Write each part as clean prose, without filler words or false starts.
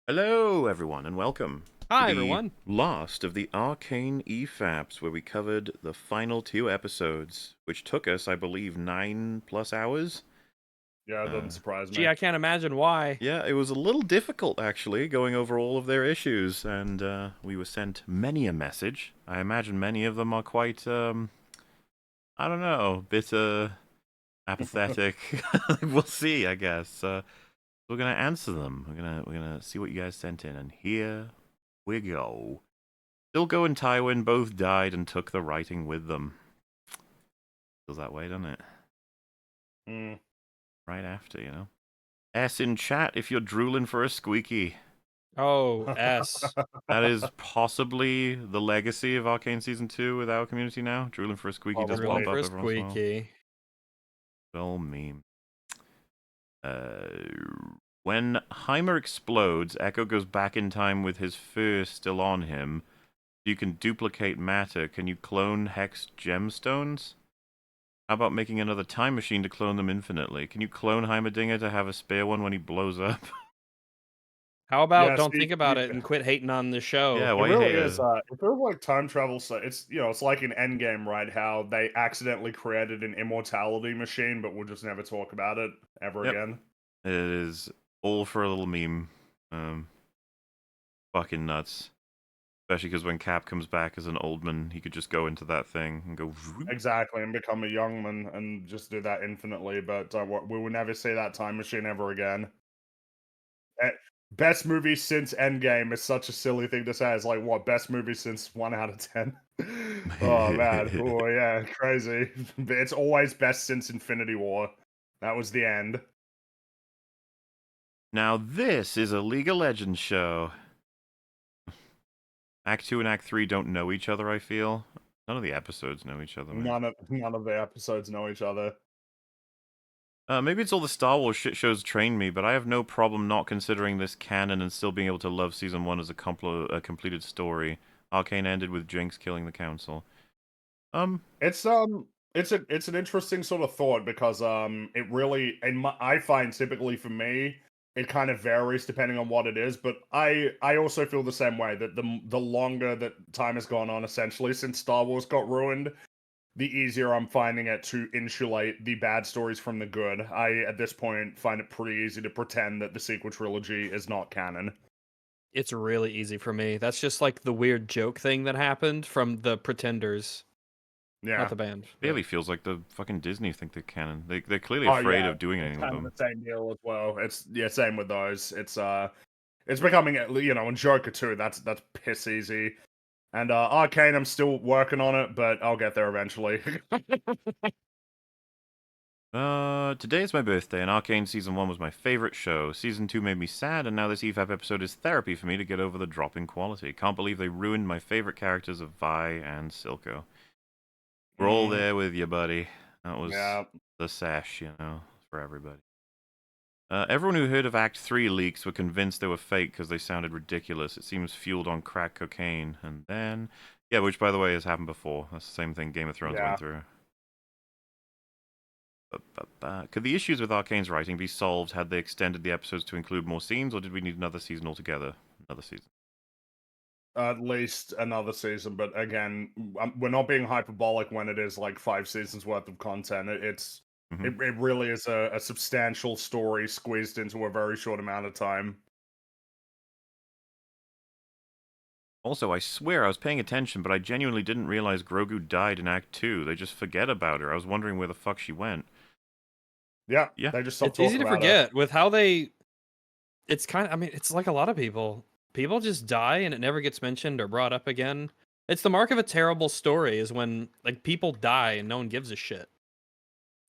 Hello, everyone, and welcome to Hi, the everyone. last of the Arcane EFAPs, where we covered the final two episodes, which took us, I believe, 9+ hours. Yeah, it doesn't Uh, surprise Gee, me. I can't imagine why. yeah, it was a little difficult, actually, going over all of their issues, and we were sent many a message. I imagine many of them are quite, I don't know, bit apathetic. We'll see, I guess. We're gonna answer them. We're gonna see what you guys sent in, and here we go. Silco and Tywin both died and took the writing with them. Feels that way, doesn't it? Mm. Right after, you know. S in chat if you're drooling for a squeaky. Oh, S. That is possibly the legacy of Arcane Season 2 with our community now. Drooling for a squeaky does Probably. pop Drooling up for a every once in a while. squeaky. Well, meme. When Heimer explodes, Echo goes back in time with his fur still on him. You can duplicate matter. Can you clone Hex gemstones? How about making another time machine to clone them infinitely? Can you clone Heimerdinger to have a spare one when he blows up? How about Yeah, don't see, think about it and quit hating on the show? Yeah, it why you really hate is. it? It feels like time travel. So it's it's like an Endgame, right? How they accidentally created an immortality machine, but we'll just never talk about it ever Yep. again. It is all for a little meme. Fucking nuts. Especially because when Cap comes back as an old man, he could just go into that thing and go. Vroom. Exactly, and become a young man and just do that infinitely. But we will never see that time machine ever again. Eh, Best movie since Endgame is such a silly thing to say. It's like what best movie since 1 out of 10? Oh man, oh yeah, crazy. But it's always best since Infinity War. That was the end. Now this is a League of Legends show. Act 2 and Act 3 don't know each other, I feel. None of the episodes know each other, man. None of the episodes know each other. Maybe it's all the Star Wars shit shows trained me, but I have no problem not considering this canon and still being able to love Season 1 as a completed story. Arcane ended with Jinx killing the Council. It's it's an interesting sort of thought because it really I find typically for me it kind of varies depending on what it is, but I also feel the same way that the longer that time has gone on essentially since Star Wars got ruined, the easier I'm finding it to insulate the bad stories from the good. I at this point find it pretty easy to pretend that the sequel trilogy is not canon. It's really easy for me. That's just like the weird joke thing that happened from the Pretenders, not Yeah. the band. Barely feels like the fucking Disney think they're canon. They're clearly Oh afraid yeah, of doing it's anything with kind of them. the same deal as well. It's yeah, same with those. It's becoming, and Joker too. That's piss easy. And Arcane, I'm still working on it, but I'll get there eventually. Today is my birthday, and Arcane Season 1 was my favorite show. Season 2 made me sad, and now this EFAP episode is therapy for me to get over the drop in quality. Can't believe they ruined my favorite characters of Vi and Silco. We're all there with you, buddy. That was Yeah, the sash, for everybody. Everyone who heard of Act 3 leaks were convinced they were fake because they sounded ridiculous. It seems fueled on crack cocaine. And then, yeah, which by the way has happened before. That's the same thing Game of Thrones yeah. went through. Could the issues with Arcane's writing be solved had they extended the episodes to include more scenes, or did we need another season altogether? Another season. At least another season, but again, we're not being hyperbolic when it is like 5 seasons worth of content. It really is a substantial story squeezed into a very short amount of time. Also, I swear I was paying attention, but I genuinely didn't realize Grogu died in Act 2. They just forget about her. I was wondering where the fuck she went. Yeah, Yeah. they just stopped It's easy talking to about her. forget with how they. It's kind of. I mean, it's like a lot of people. People just die and it never gets mentioned or brought up again. It's the mark of a terrible story is when like people die and no one gives a shit.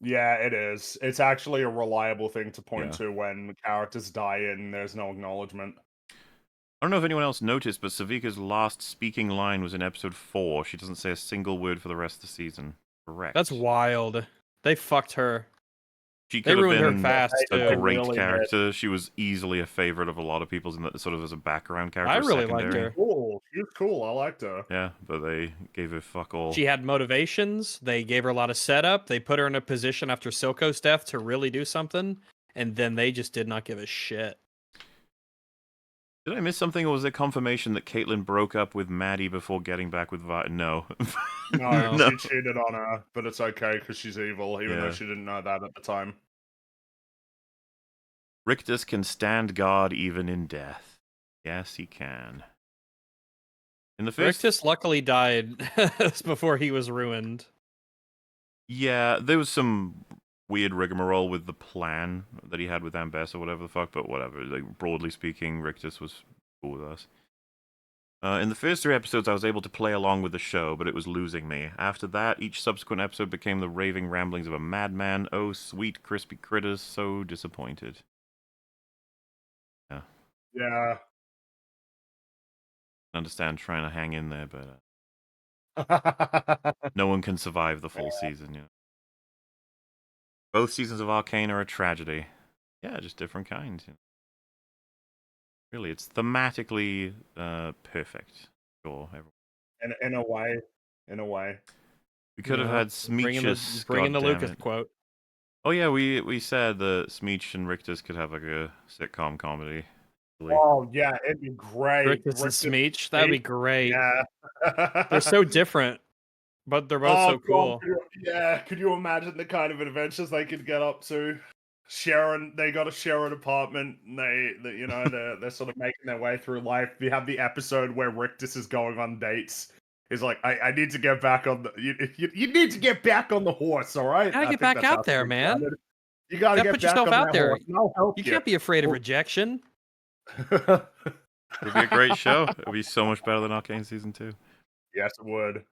Yeah, it is. It's actually a reliable thing to point Yeah. to when characters die and there's no acknowledgement. I don't know if anyone else noticed, but Savika's last speaking line was in episode 4. She doesn't say a single word for the rest of the season. Correct. That's wild. They fucked her. She They could have ruined her been fast a too. great really did. character. She was easily a favorite of a lot of people's, in the, sort of as a background character. I really secondary. liked her. Cool. She was cool. I liked her. Yeah, but they gave her fuck all. She had motivations. They gave her a lot of setup. They put her in a position after Silco's death to really do something, and then they just did not give a shit. Did I miss something, or was there confirmation that Caitlyn broke up with Maddie before getting back with Vi? No. No, No. she cheated on her, but it's okay because she's evil, even though Yeah. she didn't know that at the time. Rictus can stand guard even in death. Yes, he can. In the first... Rictus luckily died before he was ruined. Yeah, there was some weird rigmarole with the plan that he had with Ambess or whatever the fuck, but whatever. Like, broadly speaking, Rictus was cool with us. In the first 3 episodes, I was able to play along with the show, but it was losing me. After that, each subsequent episode became the raving ramblings of a madman. Oh, sweet crispy critters, so disappointed. Yeah, Yeah. I understand trying to hang in there, but no one can survive the full season. Yeah. Both seasons of Arcane are a tragedy. Yeah, just different kinds. You know. Really, it's thematically perfect. Sure, in a way. In a way. we could have No, had bring in the Smeechus. bring in the Goddammit. Lucas quote. Oh yeah, we said that Smeech and Rictus could have like a sitcom comedy. Oh yeah, it'd be great. Rictus and Smeech, that'd be great. Yeah. They're so different, but they're both Oh so God, cool. could you imagine the kind of adventures they could get up to? They got to share an apartment. And they're sort of making their way through life. You have the episode where Rictus is going on dates. He's like, I need to get back on the. You need to get back on the horse, all right? Gotta I get think back that's out how there, Smeech man. started. You gotta Gotta get put back yourself on out that there. horse, and I'll help You can't be afraid of rejection. It'd be a great show. It'd be so much better than Arcane Season 2. Yes, it would.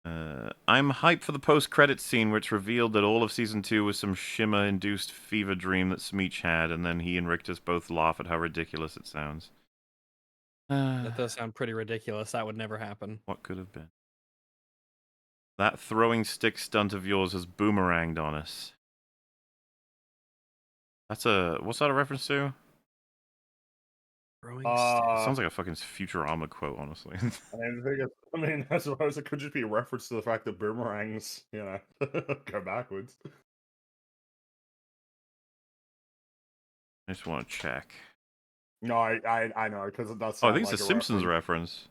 I'm hyped for the post-credits scene, which revealed that all of Season 2 was some Shimmer-induced fever dream that Smeech had, and then he and Rictus both laugh at how ridiculous it sounds. That does sound pretty ridiculous. That would never happen. What could have been? That throwing stick stunt of yours has boomeranged on us. That's a... What's that a reference to? Sounds like a fucking Futurama quote, honestly. I suppose it could just be a reference to the fact that boomerangs, go backwards. I just want to check. No, I know, because it does Oh, I sound think it's like a a Simpsons reference.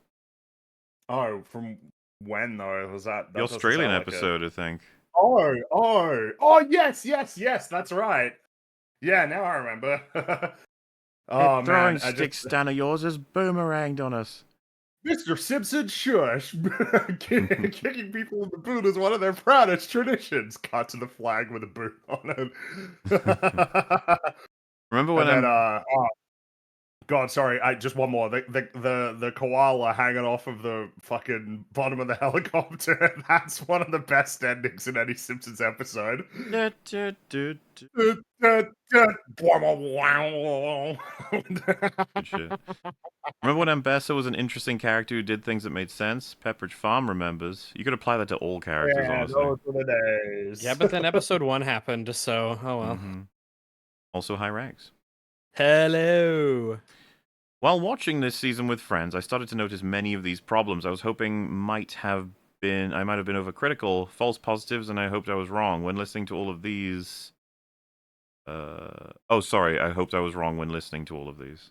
Oh, from when though? Was that The doesn't Australian sound like episode, I think. Oh, yes, that's right. Yeah, now I remember. Oh That throwing man, stick stunt of yours has boomeranged on us. Mr. Simpson, shush! Kicking people in the boot is one of their proudest traditions. Cut to the flag with a boot on it. Remember when and then, oh, God, sorry. Just one more. The koala hanging off of the fucking bottom of the helicopter. That's one of the best endings in any Simpsons episode. Good shit. Remember when Ambessa was an interesting character who did things that made sense? Pepperidge Farm remembers. You could apply that to all characters, Yeah, honestly. those were the days. Yeah, but then episode 1 happened, so oh well. Also high ranks. Hello. While watching this season with friends, I started to notice many of these problems I was hoping I might have been overcritical, false positives, and I hoped I was wrong. When listening to all of these... I hoped I was wrong when listening to all of these.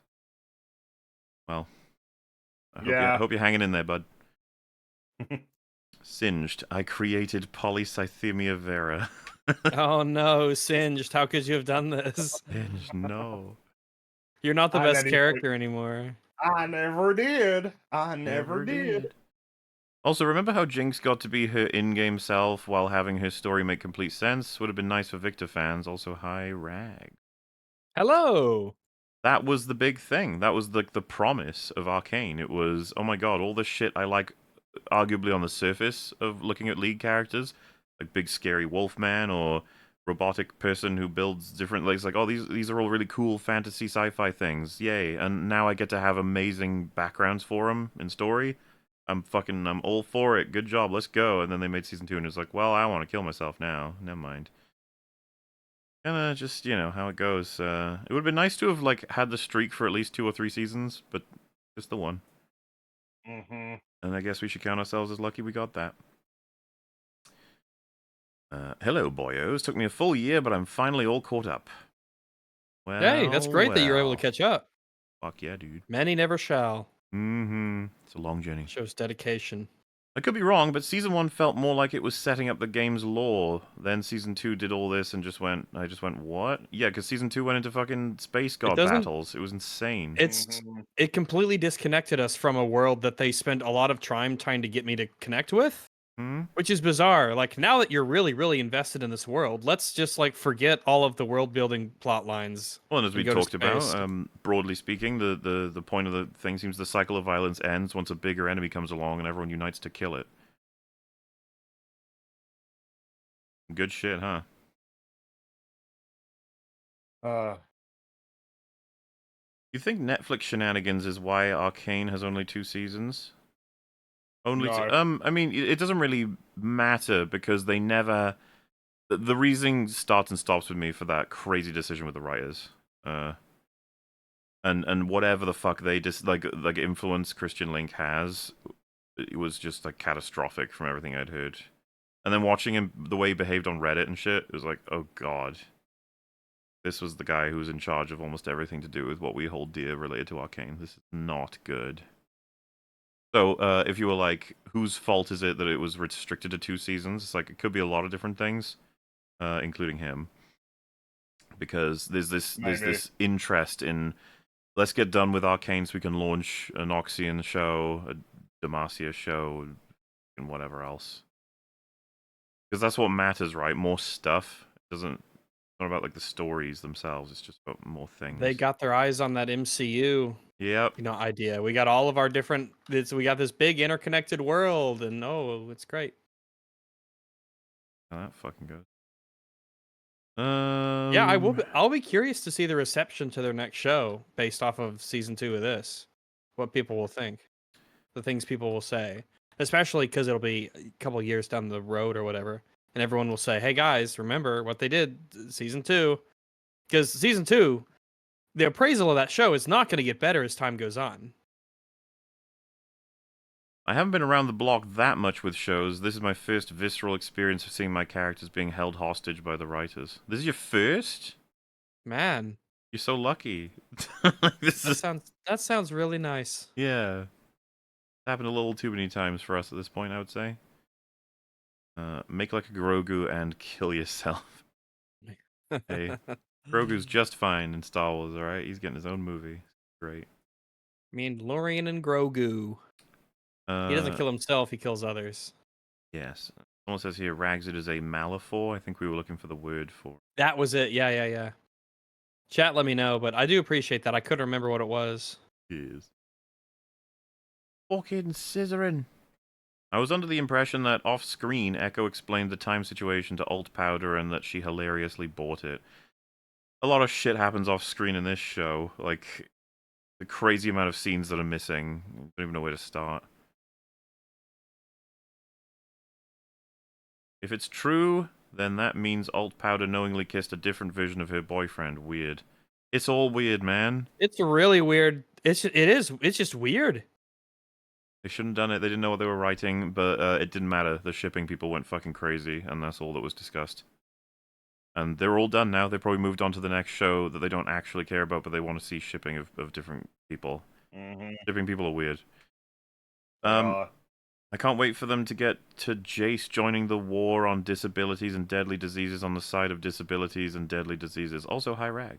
Well, I hope you're hanging in there, bud. Singed. I created polycythemia vera. Oh no, Singed. How could you have done this? Singed, no. You're not the best character anymore. I never did. I never did. Also, remember how Jinx got to be her in-game self while having her story make complete sense? Would have been nice for Victor fans. Also, hi, Rag. Hello. That was the big thing. That was the promise of Arcane. It was, oh my god, all the shit I like, arguably on the surface of looking at League characters, like big scary Wolfman or robotic person who builds different legs. Like, oh, these are all really cool fantasy sci-fi things. Yay! And now I get to have amazing backgrounds for them in story. I'm all for it. Good job. Let's go. And then they made season 2, and it's like, well, I want to kill myself now. Never mind. And just, how it goes. It would have been nice to have, had the streak for at least 2 or 3 seasons, but just the one. Mm-hmm. And I guess we should count ourselves as lucky we got that. Hello, boyos. Took me a full year, but I'm finally all caught up. Well, Hey, that's great that you were able to catch up. Fuck yeah, dude. Many never shall. Mm-hmm. It's a long journey. Shows dedication. I could be wrong, but season 1 felt more like it was setting up the game's lore. Then season 2 did all this and I just went, what? Yeah, because season 2 went into fucking space god doesn't- battles. It was insane. It completely disconnected us from a world that they spent a lot of time trying to get me to connect with. Hmm? Which is bizarre. Like, now that you're really, really invested in this world, let's just, like, forget all of the world-building plot lines. Well, and as we go to talked about, space. broadly speaking, the point of the thing seems the cycle of violence ends once a bigger enemy comes along and everyone unites to kill it. Good shit, huh? You think Netflix shenanigans is why Arcane has only 2 seasons? Only No. I mean, it doesn't really matter because they never. The reasoning starts and stops with me for that crazy decision with the writers. And whatever the fuck they just like influence Christian Link has, it was just like catastrophic from everything I'd heard. And then watching him, the way he behaved on Reddit and shit, it was like, oh god. This was the guy who was in charge of almost everything to do with what we hold dear related to Arcane. This is not good. So, if you were like, whose fault is it that it was restricted to 2 seasons? It's like, it could be a lot of different things, including him. Because there's this interest in, let's get done with Arcane so we can launch an Oxian show, a Demacia show, and whatever else. Because that's what matters, right? More stuff. It doesn't, it's not about like the stories themselves, it's just about more things. They got their eyes on that MCU. Yep. Idea. We got all of our different. We got this big interconnected world, and it's great. How that fucking goes. Yeah, I will. I'll be curious to see the reception to their next show based off of season 2 of this. What people will think, the things people will say, especially because it'll be a couple years down the road or whatever, and everyone will say, "Hey guys, remember what they did season 2?" Because season 2, the appraisal of that show is not going to get better as time goes on. I haven't been around the block that much with shows. This is my first visceral experience of seeing my characters being held hostage by the writers. This is your first? Man, you're so lucky. That sounds really nice. Yeah. It's happened a little too many times for us at this point, I would say. Make like a Grogu and kill yourself. Hey, Grogu's just fine in Star Wars, alright? He's getting his own movie. Great. Mandalorian and Grogu. He doesn't kill himself, he kills others. Yes. Someone says here, Ragzit is a Malafor. I think we were looking for the word for. That was it. Yeah. Chat, let me know, but I do appreciate that. I couldn't remember what it was. Yes. Fucking scissoring. I was under the impression that off-screen, Echo explained the time situation to Alt Powder and that she hilariously bought it. A lot of shit happens off-screen in this show. Like, the crazy amount of scenes that are missing. I don't even know where to start. If it's true, then that means Alt Powder knowingly kissed a different version of her boyfriend. Weird. It's all weird, man. It's really weird. It's just weird. They shouldn't have done it. They didn't know what they were writing, but it didn't matter. The shipping people went fucking crazy, and that's all that was discussed. And they're all done now. They probably moved on to the next show that they don't actually care about, but they want to see shipping of different people. Mm-hmm. Shipping people are weird. I can't wait for them to get to Jace joining the war on disabilities and deadly diseases on the side of disabilities and deadly diseases. Also, hi, Rag.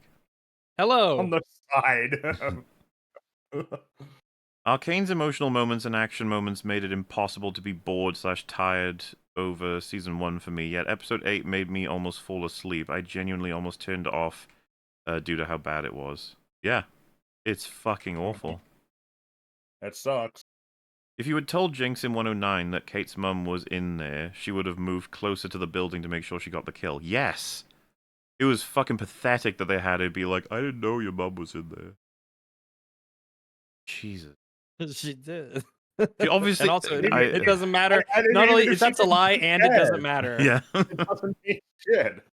Hello. On the side. Arcane's emotional moments and action moments made it impossible to be bored/tired over Season 1 for me, yet Episode 8 made me almost fall asleep. I genuinely almost turned off due to how bad it was. Yeah, it's fucking awful. That sucks. If you had told Jinx in 109 that Kate's mum was in there, she would have moved closer to the building to make sure she got the kill. Yes! It was fucking pathetic that they had to be like, I didn't know your mum was in there. Jesus. She did. She obviously, and also, it doesn't matter. Not only that's a lie, and it doesn't matter. Yeah. It doesn't mean shit.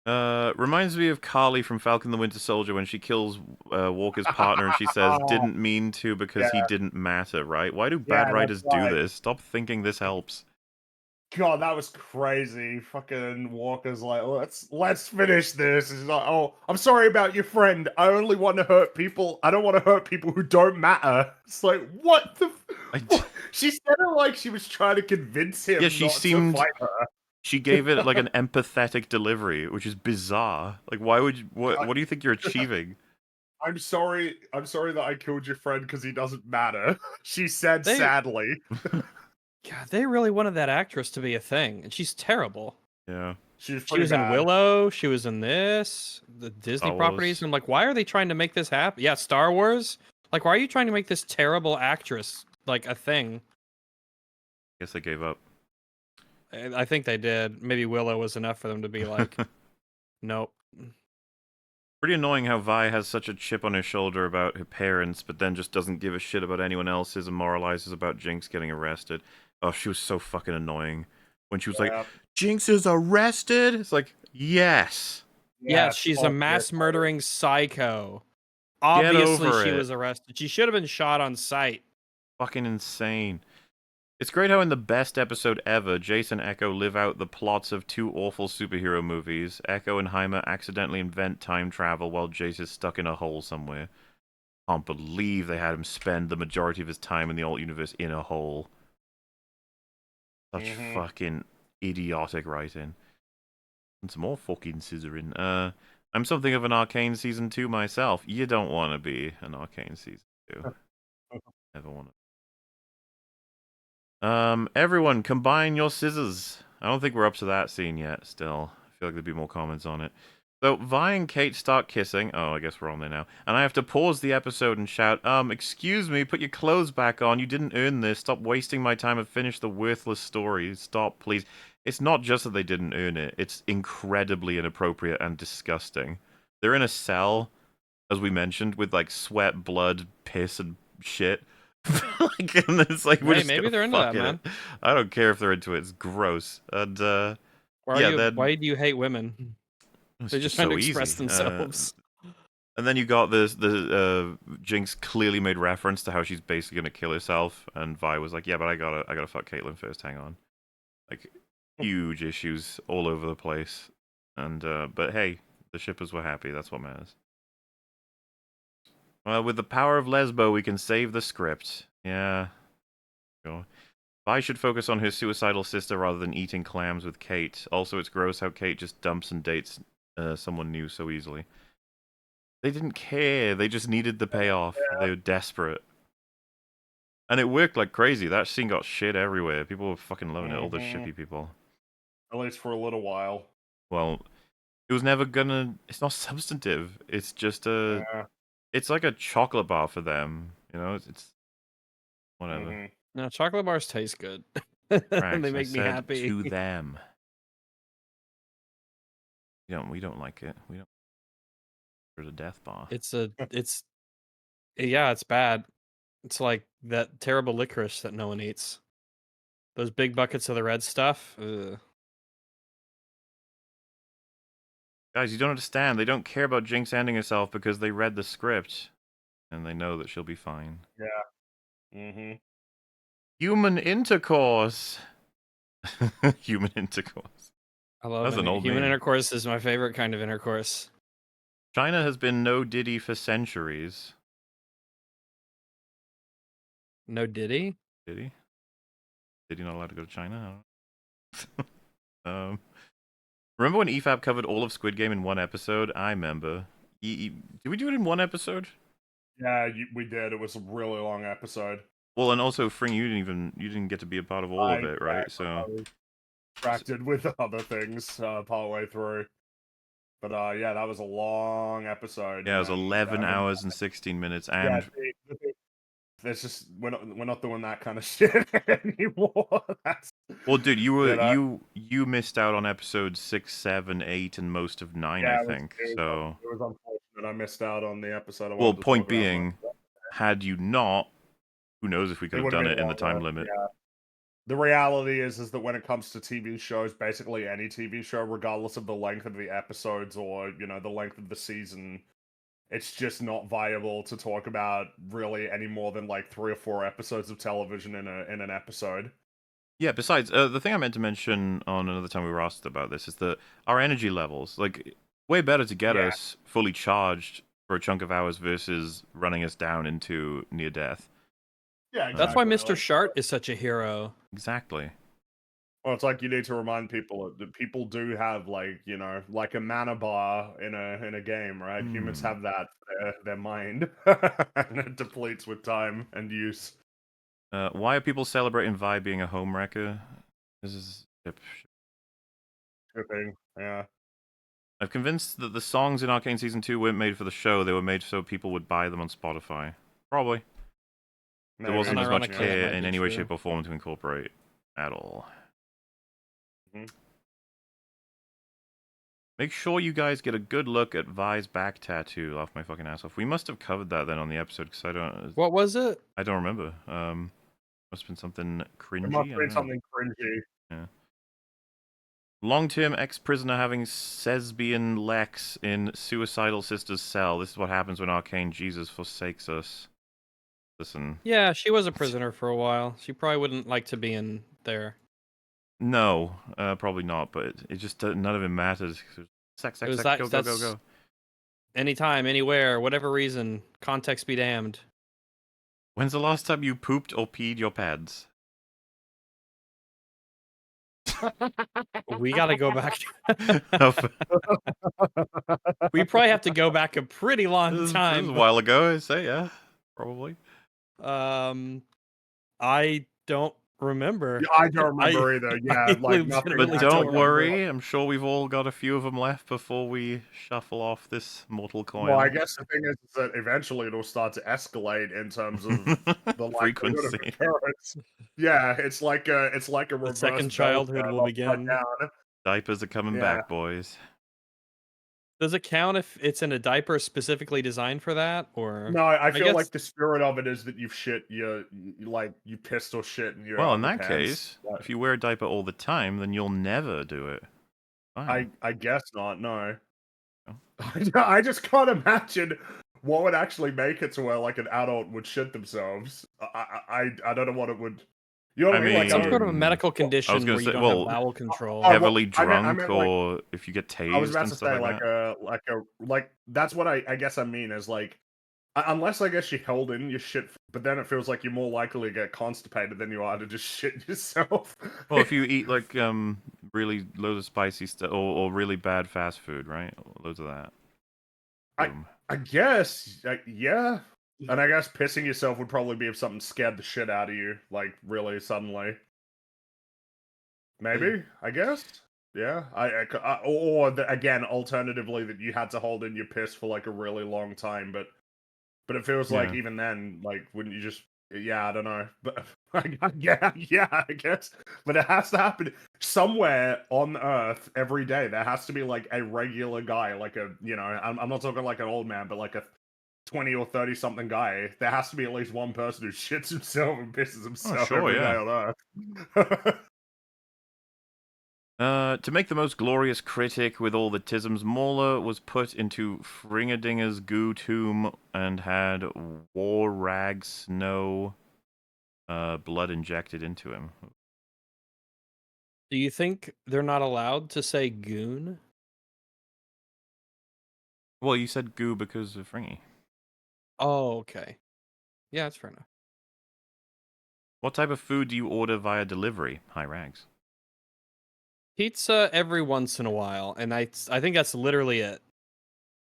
Reminds me of Carly from Falcon the Winter Soldier when she kills Walker's partner and she says, didn't mean to because he didn't matter, right? Why do bad writers do this? Stop thinking this helps. God, that was crazy. Fucking Walker's like, let's finish this. He's like, oh, I'm sorry about your friend. I only want to hurt people. I don't want to hurt people who don't matter. It's like, what the? What? She said it like she was trying to convince him Yeah, she not to seemed. fight her. She gave it like an empathetic delivery, which is bizarre. Like, why would you? What do you think you're achieving? I'm sorry. I'm sorry that I killed your friend because he doesn't matter. She said They- sadly. God, they really wanted that actress to be a thing, and she's terrible. Yeah. She was She pretty was in bad. Willow. She was in this, the Disney Star properties. Wars. And I'm like, why are they trying to make this happen? Yeah, Star Wars. Like, why are you trying to make this terrible actress like a thing? Guess I gave up. I think they did. Maybe Willow was enough for them to be like, nope. Pretty annoying how Vi has such a chip on her shoulder about her parents, but then just doesn't give a shit about anyone else's and moralizes about Jinx getting arrested. Oh, she was so fucking annoying. When she was like, Yeah. Jinx is arrested? It's like, yes. Yeah, she's a fuck mass it. murdering psycho. Get Obviously, over she it. was arrested. She should have been shot on sight. Fucking insane. It's great how in the best episode ever, Jace and Echo live out the plots of two awful superhero movies. Echo and Heimer accidentally invent time travel while Jace is stuck in a hole somewhere. Can't believe they had him spend the majority of his time in the alt universe in a hole. Such fucking idiotic writing. And some more fucking scissoring. I'm something of an Arcane season 2 myself. You don't want to be an Arcane season 2. Never want to. Everyone, combine your scissors. I don't think we're up to that scene yet, still. I feel like there'd be more comments on it. So, Vi and Kate start kissing. Oh, I guess we're on there now. And I have to pause the episode and shout, excuse me, put your clothes back on. You didn't earn this. Stop wasting my time and finish the worthless story. Stop, please. It's not just that they didn't earn it. It's incredibly inappropriate and disgusting. They're in a cell, as we mentioned, with, like, sweat, blood, piss, and shit. Like, and it's like, we're Hey, just maybe gonna they're into fuck that, in man. it. I don't care if they're into it. It's gross. And Why do you hate women? it's They're just just trying so to express easy. themselves. And then you got this. The Jinx clearly made reference to how she's basically gonna kill herself, and Vi was like, "Yeah, but I gotta fuck Caitlyn first. Hang on." Like, huge issues all over the place. And but hey, the shippers were happy. That's what matters. Well, with the power of Lesbo, we can save the script. Yeah. Sure. Vi should focus on her suicidal sister rather than eating clams with Kate. Also, it's gross how Kate just dumps and dates someone new so easily. They didn't care. They just needed the payoff. Yeah. They were desperate. And it worked like crazy. That scene got shit everywhere. People were fucking loving it, all those shippy people. At least for a little while. Well, it was never gonna... It's not substantive. It's just a... Yeah. It's like a chocolate bar for them. You know, it's whatever. No, chocolate bars taste good. Rex, They I make me said happy. to them. We don't like it. We don't... For the death bar. It's yeah, it's bad. It's like that terrible licorice that no one eats. Those big buckets of the red stuff. Ugh. Guys, you don't understand. They don't care about Jinx ending herself because they read the script. And they know that she'll be fine. Yeah. Human intercourse. Human intercourse. I love That's an old human name. intercourse is my favorite kind of intercourse. China has been no Diddy for centuries. No Diddy? Diddy? Diddy not allowed to go to China? I don't know. Remember when EFAP covered all of Squid Game in one episode? I remember. Did we do it in one episode? Yeah, we did. It was a really long episode. Well, and also, Fring, you didn't get to be a part of all of it, right? So I was distracted with other things partway through. But yeah, that was a long episode. yeah, it was 11 hours and 16 minutes, and it's just we're not doing that kind of shit anymore. well, dude, you missed out on episodes 6, 7, 8, and most of 9, I think. So it was unfortunate I missed out on the episode. Well, point being, had you not, who knows if we could have done it in the time limit. Yeah. The reality is that when it comes to TV shows, basically any TV show, regardless of the length of the episodes or, the length of the season, it's just not viable to talk about really any more than like 3 or 4 episodes of television in an episode. Yeah, besides, the thing I meant to mention on another time we were asked about this is that our energy levels, like, way better to get Yeah. us fully charged for a chunk of hours versus running us down into near death. Yeah, That's why exactly. Mr. Shart is such a hero. Exactly. Well, it's like you need to remind people that people do have like like a mana bar in a game, right? Humans Hmm. have that for their mind, and it depletes with time and use. Why are people celebrating Vi being a homewrecker? This is... Shipping, yeah. I'm convinced that the songs in Arcane Season 2 weren't made for the show, they were made so people would buy them on Spotify. Probably. There Maybe, wasn't as much Unironically, that care might in be any way, true. shape, or form to incorporate at all. Mhm. Make sure you guys get a good look at Vi's back tattoo. Laugh my fucking ass off. We must have covered that then on the episode, because What was it? I don't remember. Must have been something It must cringy. I have don't been know. something cringy. Yeah. Long-term ex-prisoner having Lesbian Lex in Suicidal Sister's cell. This is what happens when Arcane Jesus forsakes us. Listen. Yeah, she was a prisoner for a while. She probably wouldn't like to be in there. No, probably not, but it just, none of it matters. Sex, It was sex, go, go, that's go. anytime, anywhere, whatever reason. Context be damned. When's the last time you pooped or peed your pads? We got to go back. We probably have to go back a pretty long This is a time. while ago, I say, yeah. Probably. I don't remember. Yeah, I don't remember either. Yeah, like nothing. But legitimately don't remember. worry, I'm sure we've all got a few of them left before we shuffle off this mortal coil. Well, I guess the thing is that eventually it'll start to escalate in terms of the likelihood of frequency. occurrence. Yeah, it's like a reverse second bell childhood curve, will upside begin. down. Diapers are coming Yeah. back, boys. Does it count if it's in a diaper specifically designed for that, or No, I feel guess- like the spirit of it is that you've shit, like you pissed or shit in your Well, in that underpants. case, if you wear a diaper all the time, then you'll never do it. Fine. I guess not. No, Oh. I just can't imagine what would actually make it to where like an adult would shit themselves. I don't know what it would. You know what I mean? Like, some mean, sort of a medical condition gonna where you say- don't well, have bowel control? well, Heavily I meant, drunk, like, or if you get tased I was about and to stuff say like that. like that's what I guess I mean is like unless I guess you held in your shit, but then it feels like you're more likely to get constipated than you are to just shit yourself. Well, if you eat like really loads of spicy stuff or really bad fast food, right? Loads of that. Boom. I guess, yeah. And I guess pissing yourself would probably be if something scared the shit out of you, like really suddenly. Maybe, I guess. Yeah, again, alternatively, that you had to hold in your piss for like a really long time, but it feels like Yeah. even then, like, wouldn't you just? Yeah, I don't know, but yeah, I guess. But it has to happen somewhere on Earth every day. There has to be like a regular guy, like I'm not talking like an old man, but like a 20 or 30 something guy. There has to be at least one person who shits himself and pisses himself sure, every yeah. day on Earth. To make the most glorious critic with all the tisms, Mauler was put into Fringadinger's goo tomb and had war rag snow blood injected into him. Do you think they're not allowed to say goon? Well, you said goo because of Fringy. Oh, okay. Yeah, that's fair enough. What type of food do you order via delivery? Hi, Rags. Pizza every once in a while, and I think that's literally it.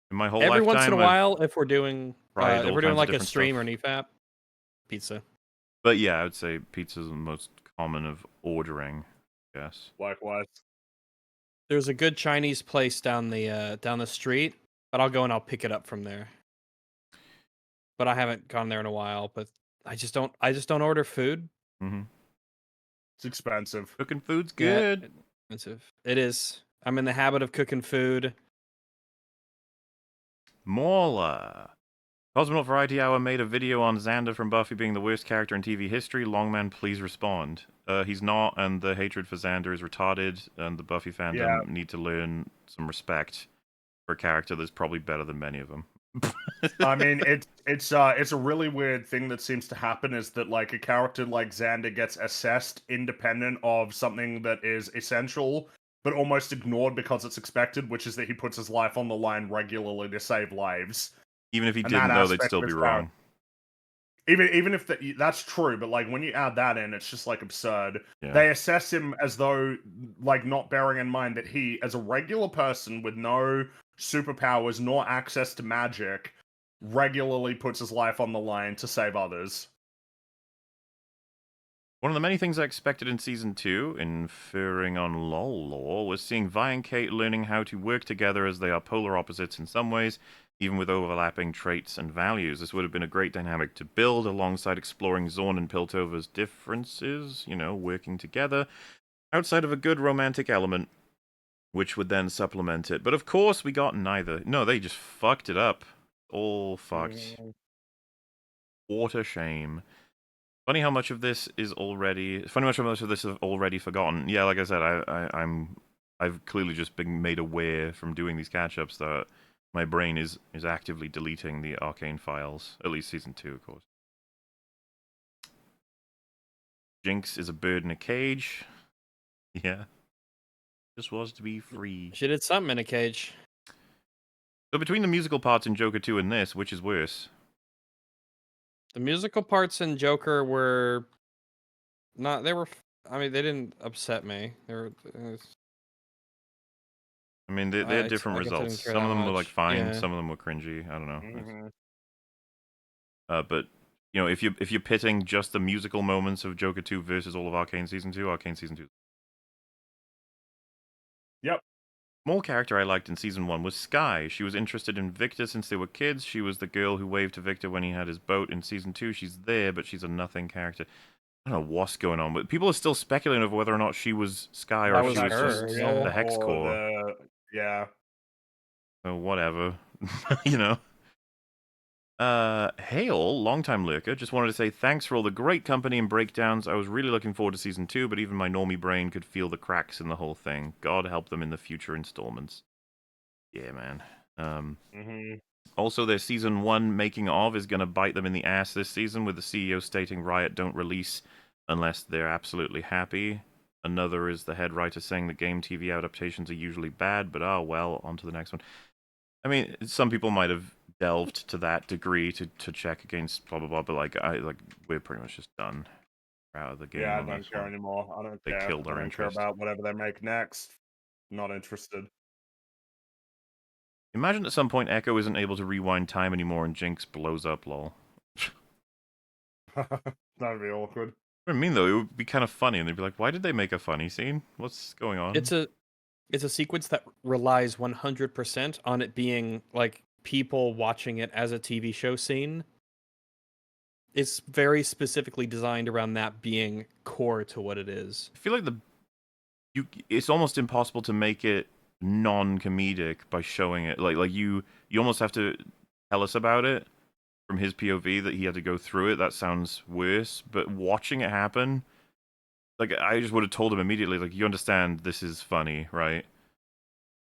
In my whole Every lifetime, once in a while, if we're doing tried all kinds of like a different stream stuff. or an EFAP, pizza. But yeah, I would say pizza's the most common of ordering, yes. Likewise. There's a good Chinese place down the street, but I'll go and I'll pick it up from there. But I haven't gone there in a while. But I just don't order food. Mm-hmm. It's expensive. Cooking food's Yeah, good. expensive. It is. I'm in the habit of cooking food. Mauler. Cosmonaut Variety Hour made a video on Xander from Buffy being the worst character in TV history. Longman, please respond. He's not, and the hatred for Xander is retarded, and the Buffy fandom need to learn some respect for a character that's probably better than many of them. I mean, it's a really weird thing that seems to happen is that like a character like Xander gets assessed independent of something that is essential, but almost ignored because it's expected, which is that he puts his life on the line regularly to save lives. Even if he And that didn't know, they'd aspect still of be his wrong. even if that's true, but like when you add that in, it's just like absurd. Yeah. They assess him as though like not bearing in mind that he, as a regular person with no superpowers nor access to magic, regularly puts his life on the line to save others. One of the many things I expected in Season 2, inferring on LOL lore, was seeing Vi and Kate learning how to work together as they are polar opposites in some ways, even with overlapping traits and values. This would have been a great dynamic to build alongside exploring Zorn and Piltover's differences, working together, outside of a good romantic element, which would then supplement it. But of course, we got neither. No, they just fucked it up. All fucked. What a shame. Funny how much of this is already. Funny how much of this is already forgotten. Yeah, like I said, I've clearly just been made aware from doing these catch-ups that my brain is actively deleting the Arcane files. At least season 2, of course. Jinx is a bird in a cage. Yeah, just was to be free. She did something in a cage. So between the musical parts in Joker 2 and this, which is worse? The musical parts in Joker were not. They were. I mean, they didn't upset me. They were. I mean, they had different I guess I results. didn't care Some of that them were like much. fine, Yeah. some of them were cringy. I don't know. Mm-hmm. But if you're pitting just the musical moments of Joker 2 versus all of Arcane Season 2, Arcane Season 2. Yep. More character I liked in Season 1 was Sky. She was interested in Victor since they were kids. She was the girl who waved to Victor when he had his boat. In Season 2, she's there, but she's a nothing character. I don't know what's going on, but people are still speculating over whether or not she was Sky or That if was she was her, just yeah. the Hex Or Core. yeah. So whatever. Hale, longtime lurker, just wanted to say thanks for all the great company and breakdowns. I was really looking forward to Season 2, but even my normie brain could feel the cracks in the whole thing. God help them in the future installments. Yeah, man. Mm-hmm. Also, their Season 1 making of is going to bite them in the ass this season, with the CEO stating Riot don't release unless they're absolutely happy. Another is the head writer saying that game TV adaptations are usually bad, but oh well, on to the next one. I mean, some people might have delved to that degree to check against blah blah blah, but we're pretty much just done. We're out of the game Yeah, I on don't this care one. anymore. I don't They care. killed I our don't care interest. about whatever they make next. Not interested. Imagine at some point Echo isn't able to rewind time anymore and Jinx blows up, lol. That'd be awkward. What I mean though, it would be kind of funny, and they'd be like, "Why did they make a funny scene? What's going on?" It's a sequence that relies 100% on it being like people watching it as a TV show scene. It's very specifically designed around that being core to what it is. I feel like it's almost impossible to make it non-comedic by showing it. You almost have to tell us about it from his POV that he had to go through it. That sounds worse, but watching it happen, like I just would have told him immediately, like, you understand this is funny, right?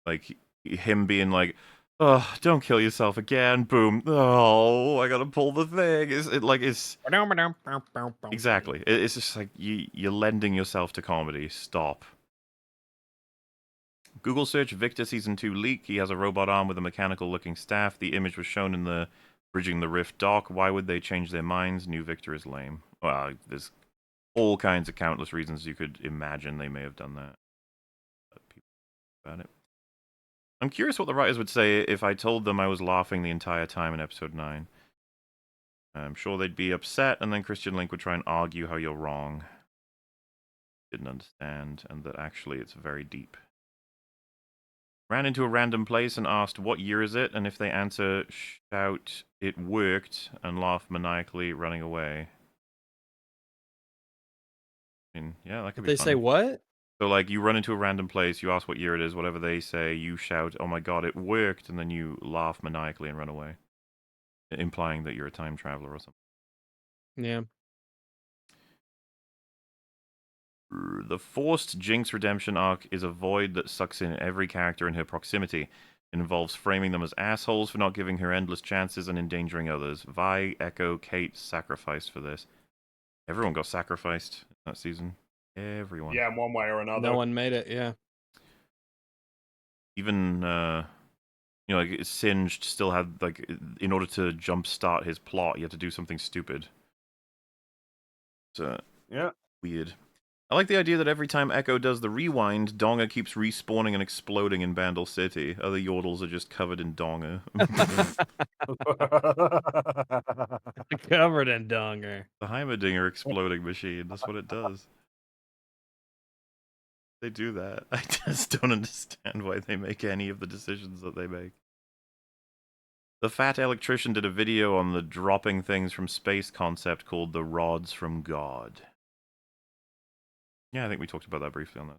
Like him being like, "Oh, don't kill yourself again." Boom. Oh, I gotta pull the thing. It's exactly. It's just like you're lending yourself to comedy. Stop. Google search Victor Season 2 leak. He has a robot arm with a mechanical looking staff. The image was shown in the Bridging the Rift doc. Why would they change their minds? New Victor is lame. Well, there's all kinds of countless reasons you could imagine they may have done that. But people about it. I'm curious what the writers would say if I told them I was laughing the entire time in episode 9. I'm sure they'd be upset, and then Christian Link would try and argue how you're wrong. Didn't understand, and that actually it's very deep. Ran into a random place and asked, "What year is it?" And if they answer, shout, "It worked," and laugh maniacally, running away. I mean, yeah, that could If be they say funny. what? So, like, you run into a random place, you ask what year it is, whatever they say, you shout, "Oh my god, it worked," and then you laugh maniacally and run away, implying that you're a time traveler or something. Yeah. The forced Jinx redemption arc is a void that sucks in every character in her proximity. involves framing them as assholes for not giving her endless chances and endangering others. Vi, Echo, Kate sacrificed for this. Everyone got sacrificed that season. Everyone. Yeah, in one way or another. No one made it. Yeah. Even like Singed still had like, in order to jumpstart his plot, he had to do something stupid. So Yeah. weird. I like the idea that every time Echo does the rewind, Donga keeps respawning and exploding in Bandle City. Other Yordles are just covered in Donga. Covered in donger. The Heimerdinger exploding machine, that's what it does. They do that. I just don't understand why they make any of the decisions that they make. The fat electrician did a video on the dropping things from space concept called the Rods from God. Yeah, I think we talked about that briefly on that.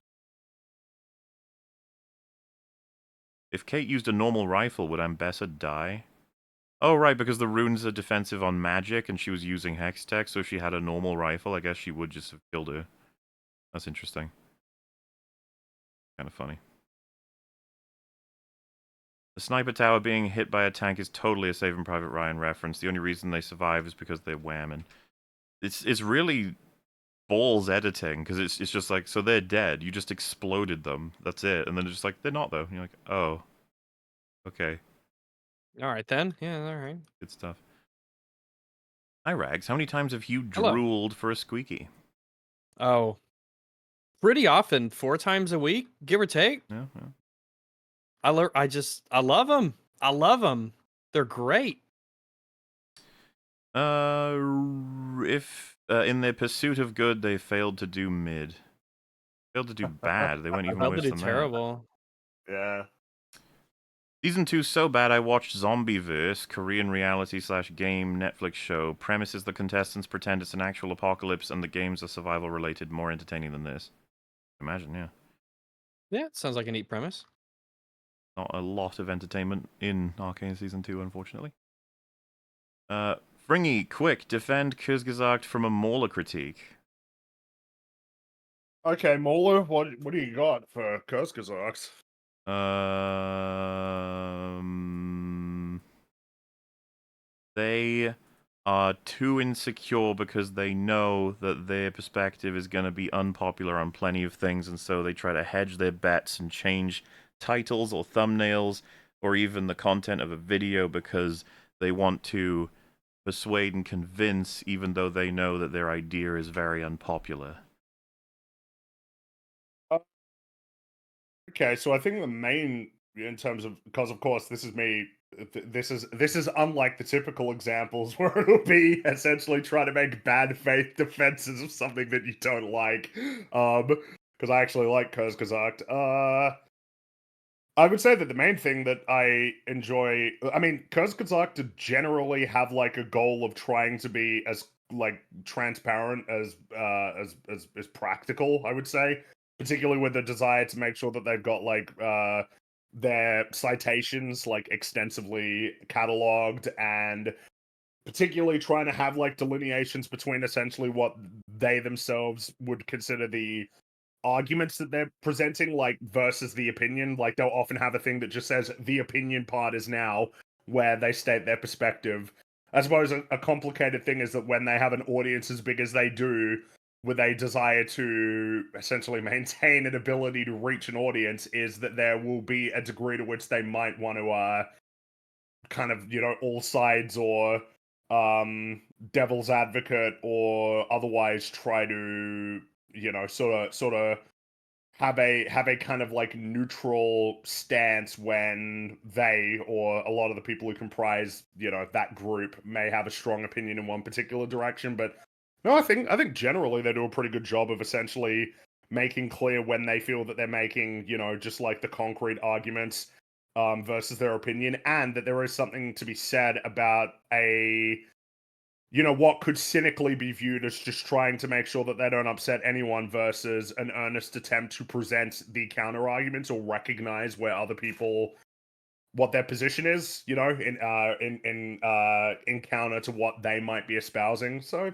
If Kate used a normal rifle, would Ambessa die? Oh, right, because the runes are defensive on magic, and she was using Hextech, so if she had a normal rifle, I guess she would just have killed her. That's interesting. Kind of funny. The sniper tower being hit by a tank is totally a Saving Private Ryan reference. The only reason they survive is because they're whamming. It's really balls editing, because it's just like, so they're dead. You just exploded them. That's it. And then it's just like, they're not, though. And you're like, oh. Okay. All right then. Yeah. All right. Good stuff. Hi, Rags. How many times have you Hello. drooled for a squeaky? Oh, pretty often, 4 times a week, give or take. Yeah, yeah. I love them. I love them. They're great. If in their pursuit of good they failed to do mid, failed to do bad, they went even Failed to worse do than terrible. Yeah. Season 2 so bad I watched Zombieverse, Korean reality/game Netflix show. Premise is the contestants pretend it's an actual apocalypse and the games are survival related. More entertaining than this. Imagine, yeah. Yeah, it sounds like a neat premise. Not a lot of entertainment in Arcane Season 2, unfortunately. Fringy, quick, defend Kurzgesagt from a Mauler critique. Okay, Mola, what do you got for Kurzgesagt? They are too insecure because they know that their perspective is going to be unpopular on plenty of things, and so they try to hedge their bets and change titles or thumbnails or even the content of a video because they want to persuade and convince, even though they know that their idea is very unpopular. Okay, so I think the main, in terms of, because of course this is me, this is unlike the typical examples where it'll be essentially trying to make bad faith defenses of something that you don't like. Because I actually like Kurzgesagt. I would say that the main thing that I enjoy, I mean, Kurzgesagt generally have like a goal of trying to be as like transparent as practical, I would say, particularly with the desire to make sure that they've got like their citations like extensively cataloged, and particularly trying to have like delineations between essentially what they themselves would consider the arguments that they're presenting, like versus the opinion. Like they'll often have a thing that just says the opinion part is now, where they state their perspective. I suppose a complicated thing is that when they have an audience as big as they do, with a desire to essentially maintain an ability to reach an audience, is that there will be a degree to which they might want to kind of, all sides, or devil's advocate, or otherwise try to, sort of have a kind of like neutral stance when they, or a lot of the people who comprise, that group, may have a strong opinion in one particular direction. But no, I think generally they do a pretty good job of essentially making clear when they feel that they're making, just like the concrete arguments versus their opinion, and that there is something to be said about what could cynically be viewed as just trying to make sure that they don't upset anyone, versus an earnest attempt to present the counter arguments or recognize where other people, what their position is, in counter to what they might be espousing. So,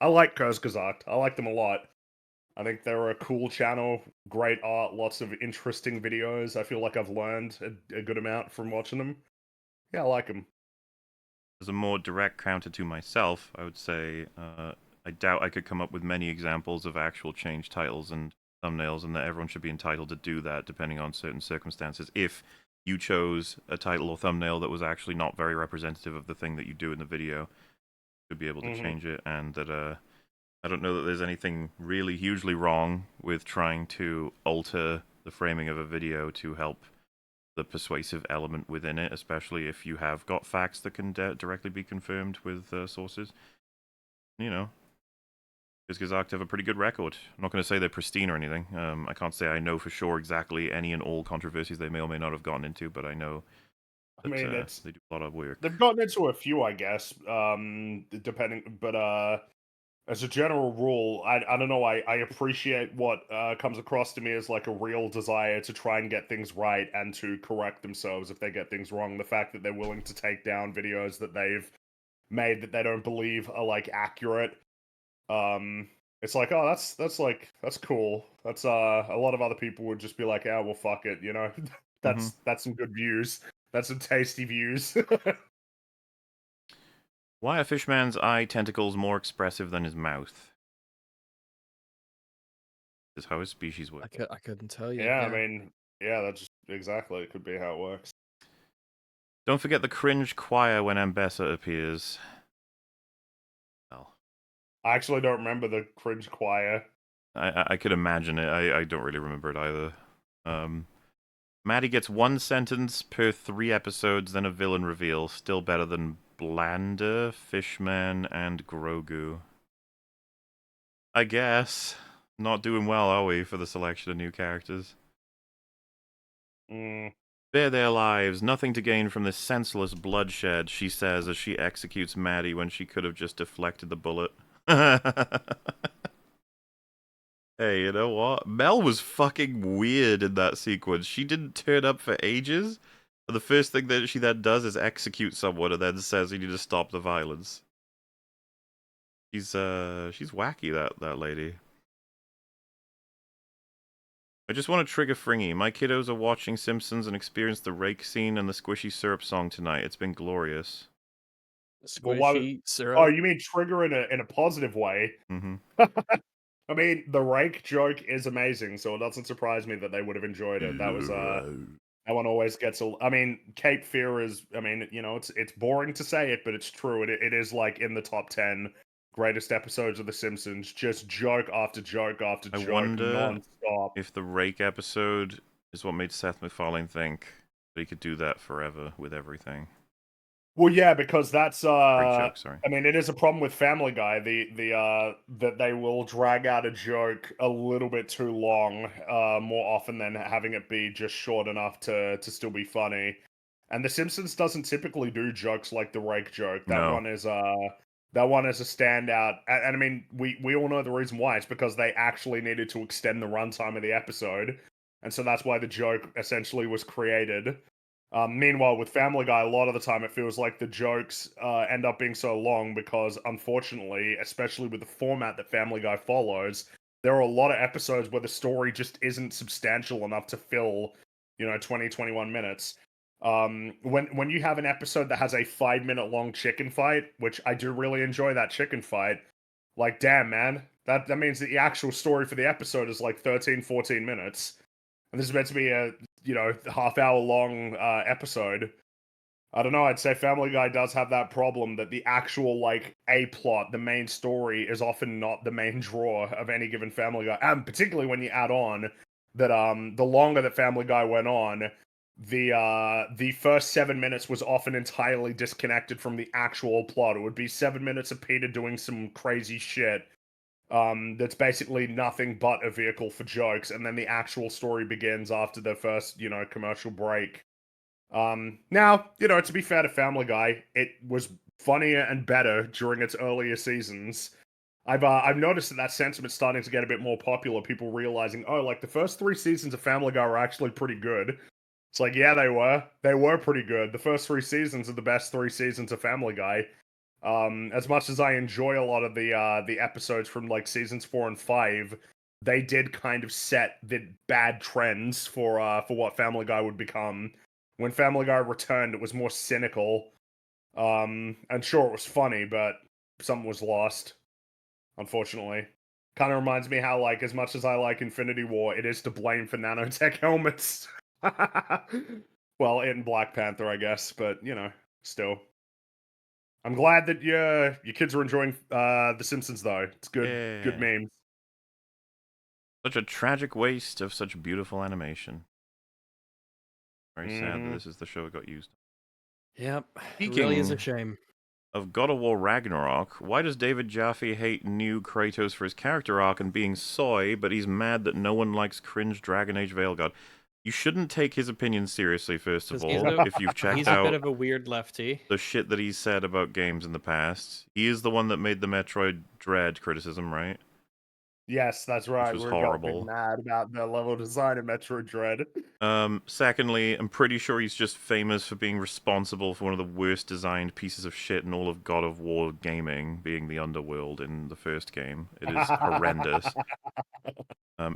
I like Kurzgesagt. I like them a lot. I think they're a cool channel, great art, lots of interesting videos. I feel like I've learned a good amount from watching them. Yeah, I like them. As a more direct counter to myself, I would say I doubt I could come up with many examples of actual change titles and thumbnails, and that everyone should be entitled to do that depending on certain circumstances. If you chose a title or thumbnail that was actually not very representative of the thing that you do in the video, you should be able to change it, and that I don't know that there's anything really hugely wrong with trying to alter the framing of a video to help the persuasive element within it, especially if you have got facts that can directly be confirmed with sources. You know, because Arc have a pretty good record. I'm not going to say they're pristine or anything. I can't say I know for sure exactly any and all controversies they may or may not have gotten into, but I know I that mean, it's they do a lot of work. they've gotten into a few, I guess, depending. But as a general rule, I don't know. I appreciate what comes across to me as like a real desire to try and get things right and to correct themselves if they get things wrong. The fact that they're willing to take down videos that they've made that they don't believe are like accurate. It's like, oh, that's cool. That's a lot of other people would just be like, oh, well, fuck it, you know. That's some good views. That's some tasty views. Why are Fishman's eye tentacles more expressive than his mouth? Is how his species works. I couldn't tell you. Yeah, I mean, yeah, that's just exactly. It could be how it works. Don't forget the cringe choir when Ambessa appears. Well, I actually don't remember the cringe choir. I could imagine it. I don't really remember it either. Maddie gets one sentence per 3 episodes, then a villain reveal. Still better than Blander, Fishman, and Grogu. I guess. Not doing well, are we, for the selection of new characters? Spare their lives. Nothing to gain from this senseless bloodshed, she says as she executes Maddie when she could have just deflected the bullet. Hey, you know what? Mel was fucking weird in that sequence. She didn't turn up for ages. The first thing that she then does is execute someone and then says you need to stop the violence. She's wacky, that lady. I just want to trigger Fringy. My kiddos are watching Simpsons and experienced the rake scene and the squishy syrup song tonight. It's been glorious. Well, why would... Squishy syrup. Oh, you mean trigger in a positive way? Mm-hmm. I mean, the rake joke is amazing, so it doesn't surprise me that they would have enjoyed it. That was that one always gets a. I mean, Cape Fear is. I mean, you know, it's boring to say it, but it's true. It is like in the top 10 greatest episodes of The Simpsons. Just joke after joke after I joke, wonder non-stop. if the rake episode is what made Seth MacFarlane think that he could do that forever with everything. Well, yeah, because that's Great joke, sorry. I mean, it is a problem with Family Guy. That they will drag out a joke a little bit too long, more often than having it be just short enough to still be funny. And The Simpsons doesn't typically do jokes like the rake joke. That No. one is that one is a standout. And I mean, we all know the reason why. It's because they actually needed to extend the runtime of the episode, and so that's why the joke essentially was created. Meanwhile, with Family Guy, a lot of the time it feels like the jokes end up being so long because, unfortunately, especially with the format that Family Guy follows, there are a lot of episodes where the story just isn't substantial enough to fill, 20, 21 minutes. When you have an episode that has a 5-minute long chicken fight, which I do really enjoy that chicken fight, like, damn, man, that means that the actual story for the episode is like 13, 14 minutes. And this is meant to be a half-hour long episode. I don't know. I'd say Family Guy does have that problem that the actual like a plot, the main story, is often not the main draw of any given Family Guy, and particularly when you add on that the longer that Family Guy went on, the first 7 minutes was often entirely disconnected from the actual plot. It would be 7 minutes of Peter doing some crazy shit that's basically nothing but a vehicle for jokes, and then the actual story begins after the first, commercial break. Now, to be fair to Family Guy, it was funnier and better during its earlier seasons. I've noticed that sentiment's starting to get a bit more popular. People realizing, oh, like the first 3 seasons of Family Guy were actually pretty good. It's like, yeah, they were. They were pretty good. The first 3 seasons are the best 3 seasons of Family Guy. As much as I enjoy a lot of the episodes from like seasons 4 and 5, they did kind of set the bad trends for what Family Guy would become. When Family Guy returned, it was more cynical. And sure, it was funny, but something was lost, unfortunately. Kind of reminds me how, like, as much as I like Infinity War, it is to blame for nanotech helmets. Well, in Black Panther, I guess, but still. I'm glad that your kids are enjoying The Simpsons, though. It's good Yeah. memes. Such a tragic waste of such beautiful animation. Very sad that this is the show it got used. Yep. It really is a Speaking shame. of God of War Ragnarok, why does David Jaffe hate new Kratos for his character arc and being soy, but he's mad that no one likes cringe Dragon Age Veilguard? You shouldn't take his opinion seriously, first of 'Cause he's all, a- if you've checked He's a bit out of a weird lefty. the shit that he's said about games in the past. He is the one that made the Metroid Dread criticism, right? Yes, that's right. was We're got big horrible. mad about the level design of Metroid Dread. Secondly, I'm pretty sure he's just famous for being responsible for one of the worst designed pieces of shit in all of God of War gaming, being the Underworld in the first game. It is horrendous.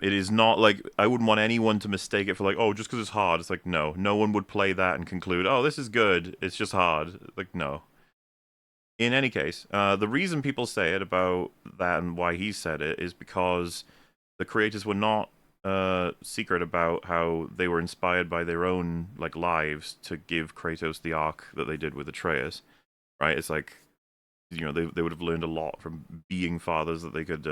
It is not like, I wouldn't want anyone to mistake it for like, oh, just because it's hard. It's like, no one would play that and conclude, oh, this is good. It's just hard. Like, no. In any case, the reason people say it about that and why he said it is because the creators were not secret about how they were inspired by their own lives to give Kratos the arc that they did with Atreus, right? It's like, they would have learned a lot from being fathers, that they could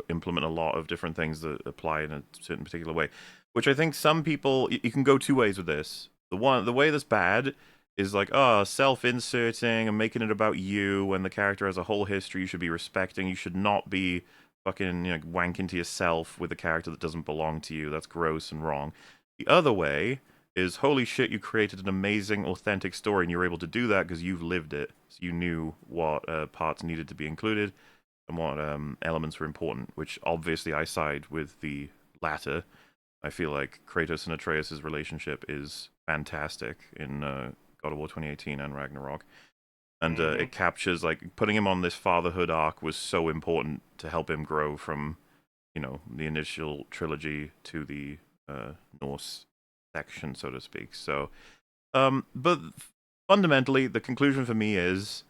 implement a lot of different things that apply in a certain particular way, which I think some people, you can go two ways with this. The way that's bad is like, oh, self-inserting and making it about you when the character has a whole history you should be respecting. You should not be fucking wanking to yourself with a character that doesn't belong to you. That's gross and wrong. The other way is, holy shit, you created an amazing, authentic story, and you're able to do that because you've lived it. So you knew what parts needed to be included and what elements were important, which obviously I side with the latter. I feel like Kratos and Atreus' relationship is fantastic in God of War 2018 and Ragnarok. And it captures, putting him on this fatherhood arc was so important to help him grow from, the initial trilogy to the Norse section, so to speak. So, but fundamentally, the conclusion for me is,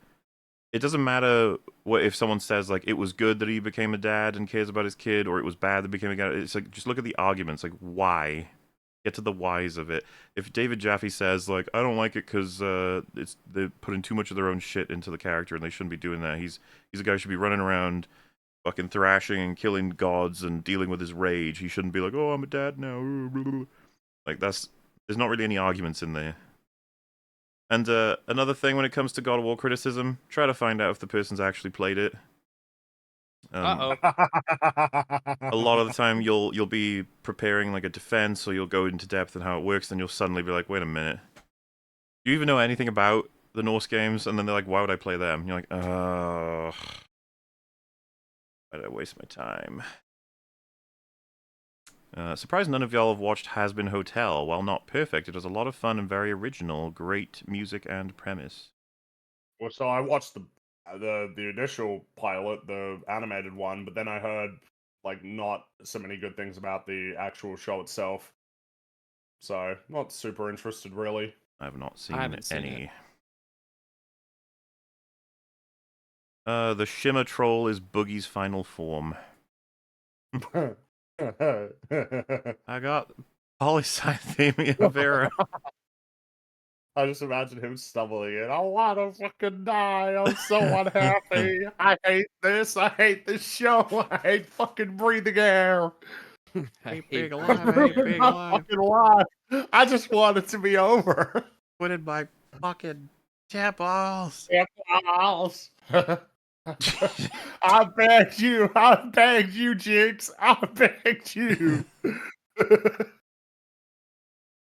it doesn't matter if someone says it was good that he became a dad and cares about his kid, or it was bad that he became a dad. It's like, just look at the arguments. Why? Get to the whys of it. If David Jaffe says I don't like it because they're putting too much of their own shit into the character and they shouldn't be doing that. He's a guy who should be running around fucking thrashing and killing gods and dealing with his rage. He shouldn't be like, oh, I'm a dad now. There's not really any arguments in there. And another thing when it comes to God of War criticism, try to find out if the person's actually played it. Uh-oh. A lot of the time you'll be preparing a defense, or you'll go into depth in how it works, then you'll suddenly be like, wait a minute. Do you even know anything about the Norse games? And then they're like, why would I play them? And you're like, why did I waste my time? Surprised none of y'all have watched Has Been Hotel. While not perfect, it was a lot of fun and very original. Great music and premise. Well, so I watched the initial pilot, the animated one, but then I heard not so many good things about the actual show itself. So not super interested, really. I have not seen haven't seen any. The Shimmer Troll is Boogie's final form. I got polycythemia vera. I just imagine him stumbling in. I want to fucking die. I'm so unhappy. I hate this. I hate this show. I hate fucking breathing air. I Big hate alive, this I hate game. big My alive. fucking life. I just want it to be over. Put in my fucking balls. House. I begged you. I begged you, Jinx. I begged you.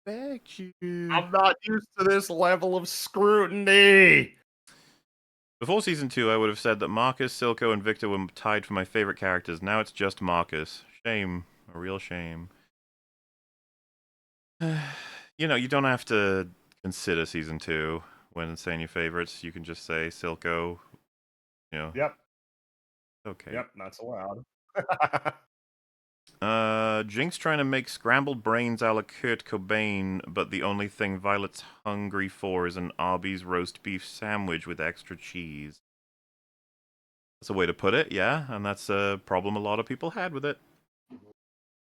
Begged you. I'm not used to this level of scrutiny. Before season 2, I would have said that Marcus, Silco, and Victor were tied for my favorite characters. Now it's just Marcus. Shame. A real shame. You don't have to consider season 2 when saying your favorites. You can just say Silco. Yep. Okay. Yep, that's allowed. Jinx trying to make scrambled brains a la Kurt Cobain, but the only thing Violet's hungry for is an Arby's roast beef sandwich with extra cheese. That's a way to put it, yeah, and that's a problem a lot of people had with it.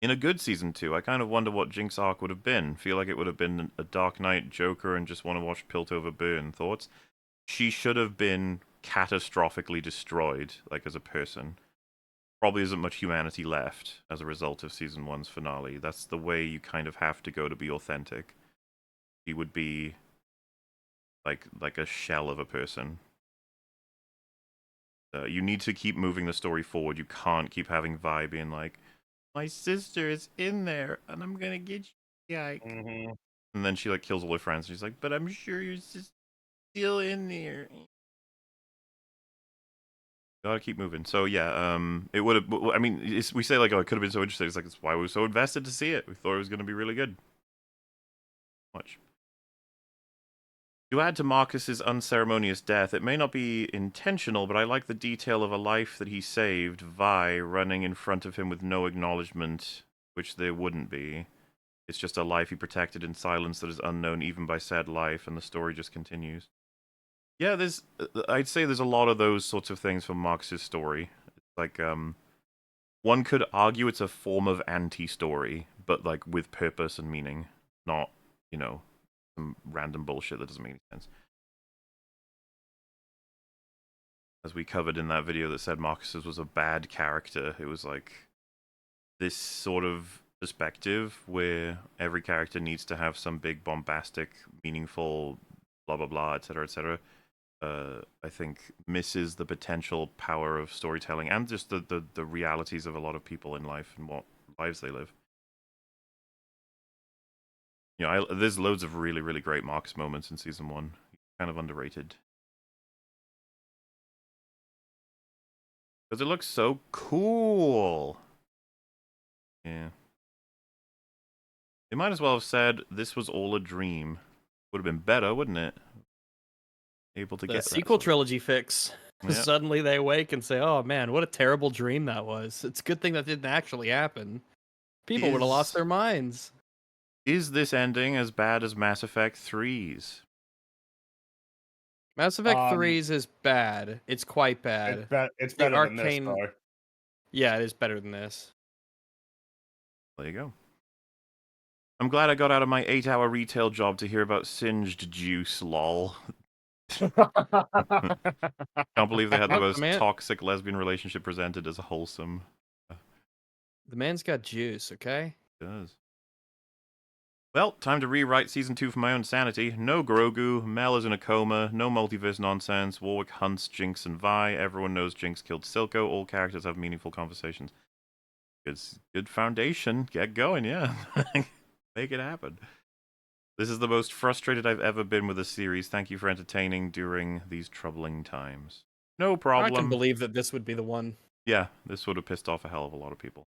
In a good season 2, I kind of wonder what Jinx arc would have been. Feel like it would have been a Dark Knight Joker and just want to watch Piltover burn. Thoughts? She should have been catastrophically destroyed, like as a person. Probably isn't much humanity left as a result of season 1's finale. That's the way you kind of have to go to be authentic. She would be like a shell of a person. You need to keep moving the story forward. You can't keep having Vi being like, my sister is in there, and I'm gonna get you, Yike. Mm-hmm. And then she like kills all her friends. And she's like, but I'm sure your sister's still in there. Gotta keep moving. So yeah, it would have. I mean, we say like, oh, it could have been so interesting. It's like it's why we were so invested to see it. We thought it was gonna be really good. Much. To add to Marcus's unceremonious death, it may not be intentional, but I like the detail of a life that he saved, Vi, running in front of him with no acknowledgement, which there wouldn't be. It's just a life he protected in silence that is unknown even by said life, and the story just continues. Yeah, I'd say there's a lot of those sorts of things from Marcus's story. It's like, one could argue it's a form of anti-story, but like with purpose and meaning, not, some random bullshit that doesn't make any sense. As we covered in that video that said Marcus's was a bad character, it was like this sort of perspective where every character needs to have some big bombastic, meaningful, blah blah blah, etc. etc. I think misses the potential power of storytelling and just the realities of a lot of people in life and what lives they live. There's loads of really, really great Marcus moments in season 1. Kind of underrated. Because it looks so cool. Yeah. They might as well have said this was all a dream. Would have been better, wouldn't it? Able to The get sequel that trilogy fix. Yep. Suddenly they wake and say, oh man, what a terrible dream that was. It's a good thing that didn't actually happen. People would have lost their minds. Is this ending as bad as Mass Effect 3's? Mass Effect 3's is bad. It's quite bad. It's The better than this, Arcane- though. Yeah, it is better than this. There you go. I'm glad I got out of my 8-hour retail job to hear about singed juice, lol. Can't believe they had the Look, most toxic lesbian relationship presented as wholesome. The man's got juice, okay? It does. Well, time to rewrite season 2 for my own sanity. No Grogu, Mel is in a coma, no multiverse nonsense, Warwick hunts Jinx and Vi, everyone knows Jinx killed Silco, all characters have meaningful conversations. Good foundation. Get going, yeah. Make it happen. This is the most frustrated I've ever been with a series. Thank you for entertaining during these troubling times. No problem. I can believe that this would be the one. Yeah, this would have pissed off a hell of a lot of people.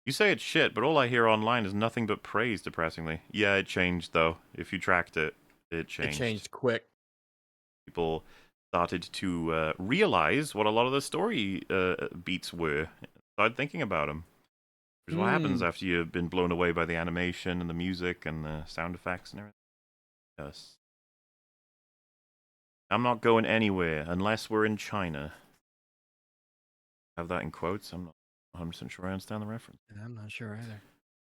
You say it's shit, but all I hear online is nothing but praise, depressingly. Yeah, it changed, though. If you tracked it, it changed. It changed quick. People started to realize what a lot of the story beats were. Started thinking about them. Which is what happens after you've been blown away by the animation and the music and the sound effects and everything. Yes. I'm not going anywhere unless we're in China. Have that in quotes. I'm not 100% sure I understand the reference. I'm not sure either.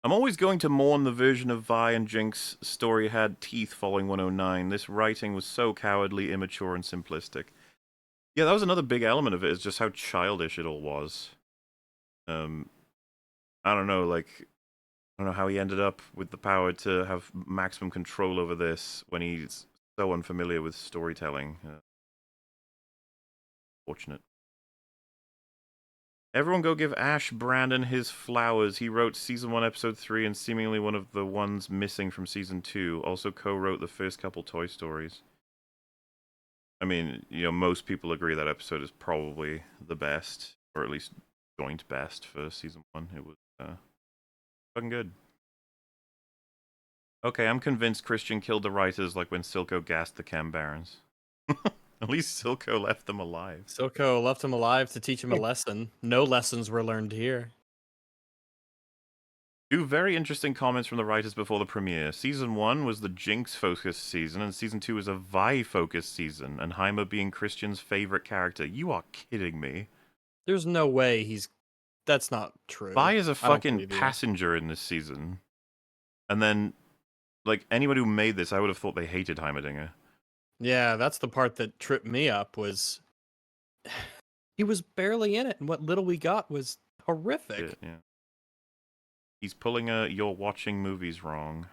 I'm always going to mourn the version of Vi and Jinx story had teeth following 109. This writing was so cowardly, immature, and simplistic. Yeah, that was another big element of it, is just how childish it all was. I don't know, I don't know how he ended up with the power to have maximum control over this when he's so unfamiliar with storytelling. Fortunate. Everyone go give Ash Brandon his flowers. He wrote Season 1, Episode 3, and seemingly one of the ones missing from Season 2. Also co-wrote the first couple Toy Stories. I mean, most people agree that episode is probably the best, or at least joint best for Season 1. It was fucking good. Okay, I'm convinced Christian killed the writers like when Silco gassed the Chem Barons. At least Silco left them alive. Silco left him alive to teach him a lesson. No lessons were learned here. Two very interesting comments from the writers before the premiere. Season 1 was the Jinx-focused season, and Season 2 is a Vi-focused season, and Heimer being Christian's favorite character. You are kidding me. There's no way he's. That's not true. Vi is a I don't fucking believe you. passenger in this season. And then, like, anybody who made this, I would have thought they hated Heimerdinger. Yeah, that's the part that tripped me up was he was barely in it, and what little we got was horrific. Yeah. He's pulling a "you're watching movies wrong."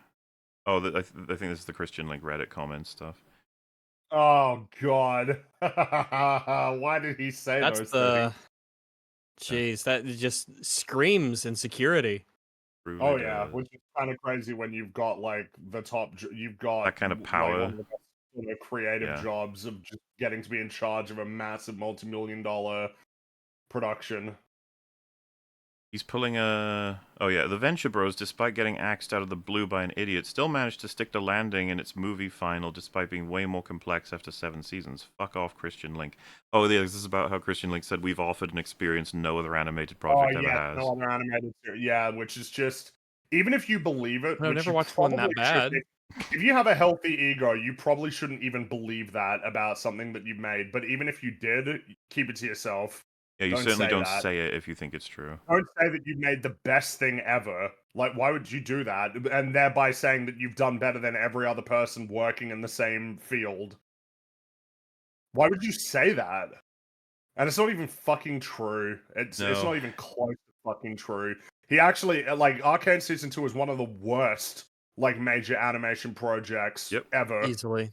Oh, I think this is the Christian like Reddit comment stuff. Oh God! Why did he say That's those the. things? Jeez, that just screams insecurity. Truly Oh yeah, does. which is kind of crazy when you've got like the top. You've got That kind of like power. one of the best sort of creative Yeah. jobs of just getting to be in charge of a massive multi-million-dollar production. He's pulling a... Oh yeah, the Venture Bros, despite getting axed out of the blue by an idiot, still managed to stick the landing in its movie final despite being way more complex after 7 seasons. Fuck off, Christian Link. Oh yeah, this is about how Christian Link said we've offered an experience no other animated project ever has. No other animated series. Yeah, which is just even if you believe it, I've which never you watched one that probably should, bad. if you have a healthy ego, you probably shouldn't even believe that about something that you've made. But even if you did, keep it to yourself. Yeah, you Don't certainly say don't that. say it if you think it's true. Don't say that you've made the best thing ever. Like, why would you do that? And thereby saying that you've done better than every other person working in the same field. Why would you say that? And it's not even fucking true. It's not even close to fucking true. He actually, like, Arcane Season 2 is one of the worst, like, major animation projects ever. Easily.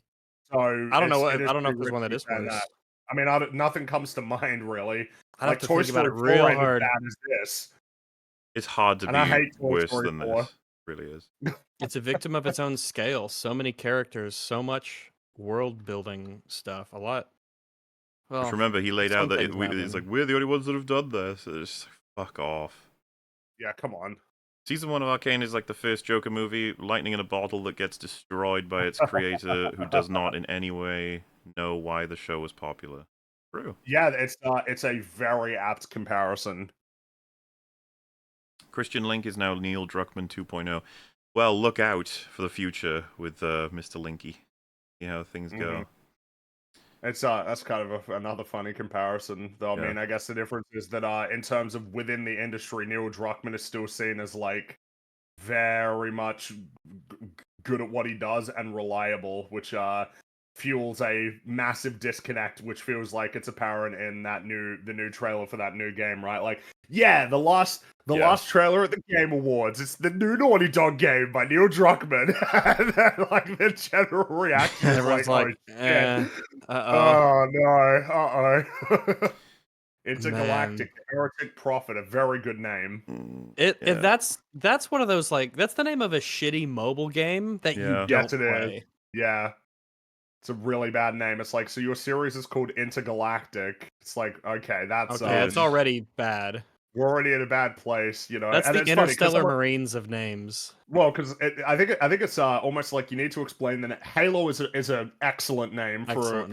So I don't know. it is I don't know if pretty there's one that risky is saying worse. that. I mean, nothing comes to mind, really. I'd Like, have to Toy think about Story it 4 real ain't as hard. bad as this. It's hard to And I be hate Toy worse Story than 4. this. It really is. It's a victim of its own scale. So many characters, so much world building stuff. A lot. Well, Just remember, he laid some out that things it's happen. like, we're the only ones that have done this. It's just, fuck off. Yeah, come on. Season 1 of Arcane is like the first Joker movie, lightning in a bottle that gets destroyed by its creator, who does not in any way know why the show was popular. True. Yeah, it's a very apt comparison. Christian Link is now Neil Druckmann 2.0. Well, look out for the future with Mr. Linky. See how things go. It's that's kind of another funny comparison, though. Yeah. I mean, I guess the difference is that in terms of within the industry, Neil Druckmann is still seen as like very much good at what he does and reliable, which fuels a massive disconnect, which feels like it's apparent in the new trailer for that new game, right? Like, yeah, the last trailer at the Game Awards, it's the new Naughty Dog game by Neil Druckmann. And then, like, the general reaction is Everyone's like, oh no, Intergalactic Heretic Prophet, a very good name. If that's one of those, like, that's the name of a shitty mobile game that you don't play. Yeah. It's a really bad name. It's like, so your series is called Intergalactic. It's like, okay, that's it's already bad. We're already in a bad place, you know. That's and the it's Interstellar Marines of names. Well, because I think it's almost like you need to explain that Halo is an excellent name for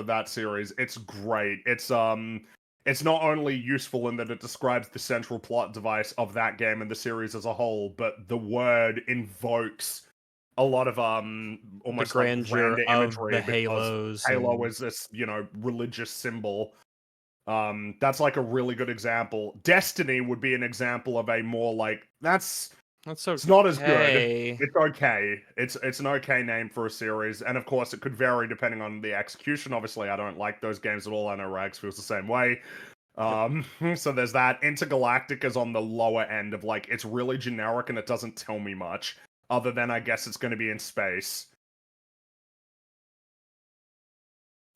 that series. It's great. It's not only useful in that it describes the central plot device of that game and the series as a whole, but the word invokes a lot of almost the grandeur like of imagery, the Halos. Halo is this, religious symbol. That's like a really good example. Destiny would be an example of a more like it's not as good. It's okay. It's an okay name for a series, and of course it could vary depending on the execution. Obviously, I don't like those games at all. I know Rags feels the same way. So there's that. Intergalactic is on the lower end of like it's really generic and it doesn't tell me much other than I guess it's going to be in space.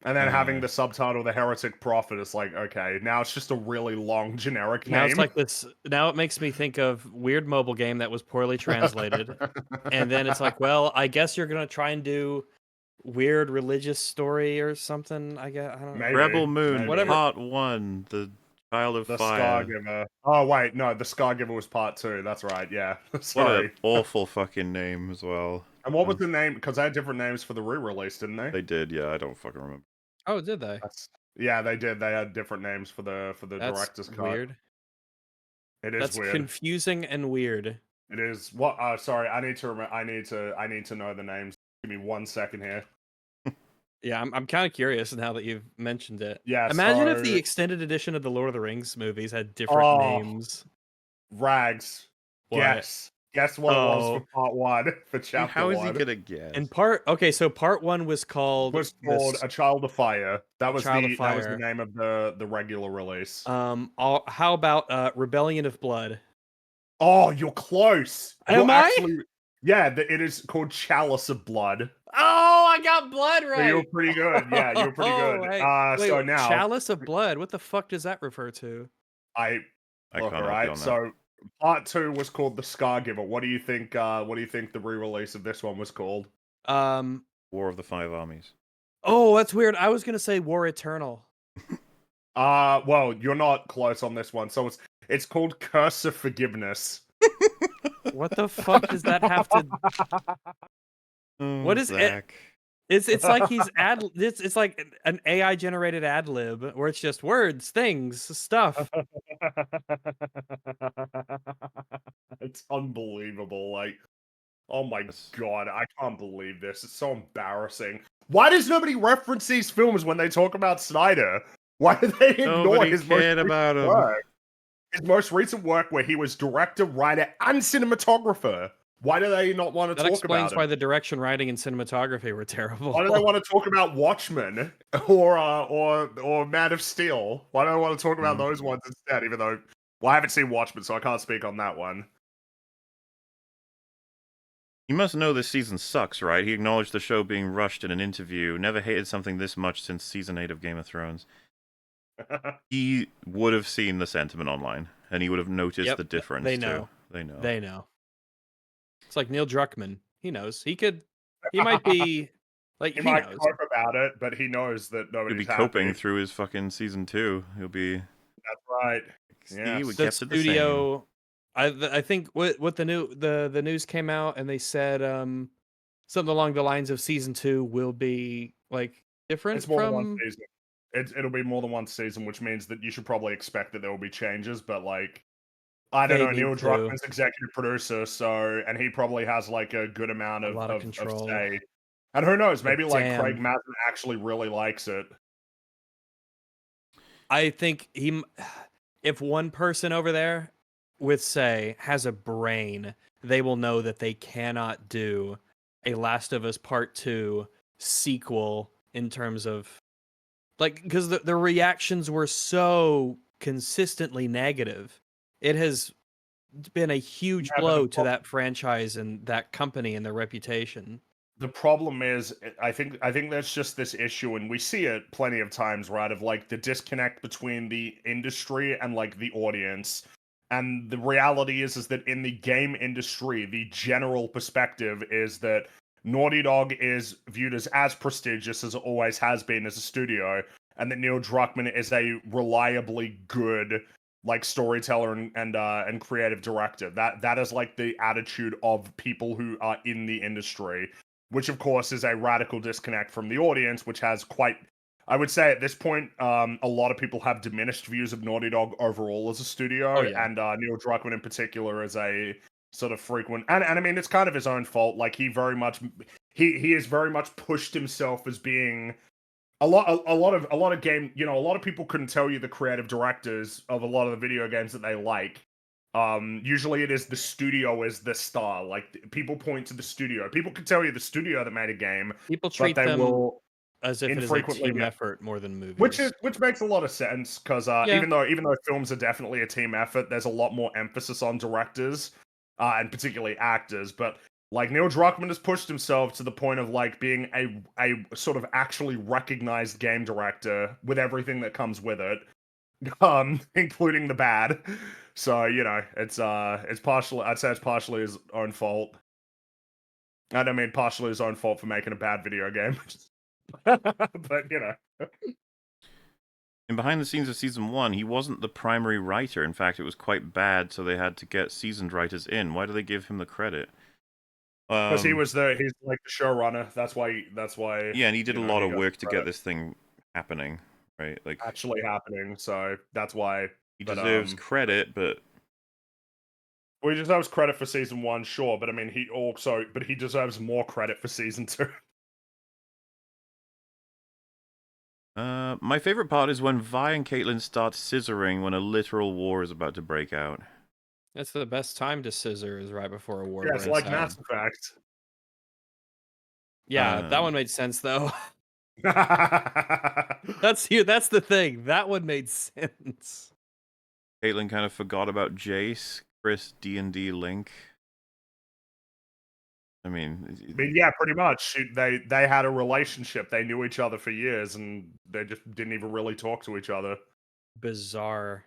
And then having the subtitle, The Heretic Prophet, is like, okay, now it's just a really long generic name. Now it's like this. Now it makes me think of weird mobile game that was poorly translated. And then it's like, well, I guess you're going to try and do weird religious story or something, I guess. I don't know. Rebel Moon, whatever. Part 1, The Child of the Fire. Scargiver. Oh, wait, no, The Scargiver was Part 2. That's right, yeah. What an awful fucking name as well. And what was the name? Because they had different names for the re-release, didn't they? They did, yeah. I don't fucking remember. Oh, did they? Yeah, they did. They had different names for the director's cut. Weird. It is That's weird. confusing and weird. It is. What? Sorry. I need to remember. I need to know the names. Give me 1 second here. Yeah, I'm kind of curious now that you've mentioned it. Yeah. Imagine if the So. extended edition of the Lord of the Rings movies had different Oh, names. Rags. What? Guess what it was for Oh, part 1 for Dude, chapter how is he 1. gonna guess? and so part 1 was called Was called A Child of Fire. That was Child of the Fire. name of the regular release. How about Rebellion of Blood? Oh, you're close. Am You're I? actually. Yeah, it is called Chalice of Blood. Oh, I got blood So you're right. pretty good. Yeah, you're pretty good. Wait, So now Chalice of Blood. What the fuck does that refer to? I I look, can't all help you right. on that. So part 2 was called The Scar Giver. What do you think? What do you think the re-release of this one was called? War of the Five Armies. Oh, that's weird. I was gonna say War Eternal. Well, you're not close on this one. So it's called Curse of Forgiveness. What the fuck does that have to? What is it? Zach. It's like he's it's like an AI generated ad lib where it's just words, things, stuff. It's unbelievable. Like, oh my Yes. god, I can't believe this. It's so embarrassing. Why does nobody reference these films when they talk about Snyder? Why do they ignore Nobody his most cared recent about him. work? His most recent work where he was director, writer, and cinematographer. Why do they not want to That talk explains about why him? the direction, writing, and cinematography were terrible. Why do they want to talk about Watchmen or Man of Steel? Why do they want to talk about those ones instead? Even though, well, I haven't seen Watchmen, so I can't speak on that one. You must know this season sucks, right? He acknowledged the show being rushed in an interview. Never hated something this much since season 8 of Game of Thrones. He would have seen the sentiment online, and he would have noticed Yep, the difference. they too. know. They know. They know. It's like Neil Druckmann. He knows. He might be like He he might knows. cope about it, but he knows that He'll nobody's be coping happy. through his fucking season 2. He'll be. That's right. See, Yes. we The kept it the same. studio. I think what the news came out and they said something along the lines of season 2 will be like different It's more than one from. season. It'll be more than one season, which means that you should probably expect that there will be changes. But like, I don't They know, Neil need to. Druckmann's executive producer, so and he probably has like a good amount A of lot of control. say. And who knows? But Maybe like Craig damn. Mazin actually really likes it. I think if one person over there with say has a brain, they will know that they cannot do a Last of Us Part 2 sequel in terms of like because the reactions were so consistently negative. It has been a huge Yeah, but blow to that franchise and that company and their reputation. the problem is, I think there's just this issue, and we see it plenty of times, right? Of like the disconnect between the industry and like the audience. And the reality is that in the game industry, the general perspective is that Naughty Dog is viewed as prestigious as it always has been as a studio, and that Neil Druckmann is a reliably good like storyteller and creative director. That is like the attitude of people who are in the industry, which of course is a radical disconnect from the audience, which has quite, I would say at this point, a lot of people have diminished views of Naughty Dog overall as a studio, Oh, yeah. and Neil Druckmann in particular is a sort of frequent, and I mean it's kind of his own fault. Like he has very much pushed himself as being a lot of game. You know, a lot of people couldn't tell you the creative directors of a lot of the video games that they like. Usually it is the studio is the star. Like people point to the studio. People can tell you the studio that made a game, People but treat they them will as if it is a infrequently, team effort more than which movies. makes a lot of sense because Yeah. even though films are definitely a team effort, there's a lot more emphasis on directors and particularly actors. But like Neil Druckmann has pushed himself to the point of like being a sort of actually recognized game director with everything that comes with it, including the bad. So you know, it's partially, I'd say it's partially his own fault. I don't mean partially his own fault for making a bad video game, but you know. And behind the scenes of season 1, he wasn't the primary writer. In fact, it was quite bad, so they had to get seasoned writers in. Why do they give him the credit? Because he's like the showrunner. That's why. Yeah, and he did a you know, lot he of got work to get credit this thing happening, right? Like actually happening. So that's why. he But deserves credit, but Well, he deserves credit for season 1, sure, but I mean, he deserves more credit for season 2. My favorite part is when Vi and Caitlyn start scissoring when a literal war is about to break out. That's the best time to scissor is right before a war Yeah, it's breaks like out. Mass Effect. Yeah, that one made sense though. That's the thing. That one made sense. Caitlyn kind of forgot about Jace, Chris D&D Link. I mean, yeah, pretty much. They had a relationship. They knew each other for years, and they just didn't even really talk to each other. Bizarre.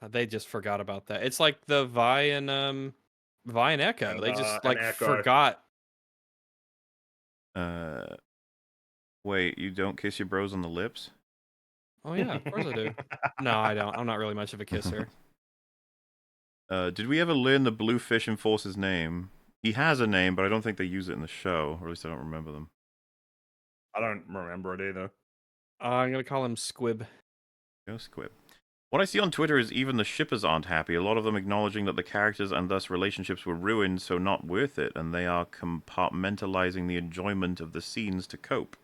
They just forgot about that. It's like the Vi and Echo. And, They just and like Echo. forgot. Wait, you don't kiss your bros on the lips? Oh yeah, of course I do. No, I don't. I'm not really much of a kisser. Did we ever learn the Bluefish Enforcer's name? He has a name, but I don't think they use it in the show, or at least I don't remember them. I don't remember it either. I'm gonna call him Squib. Go Squib. What I see on Twitter is even the shippers aren't happy, a lot of them acknowledging that the characters and thus relationships were ruined, so not worth it, and they are compartmentalizing the enjoyment of the scenes to cope.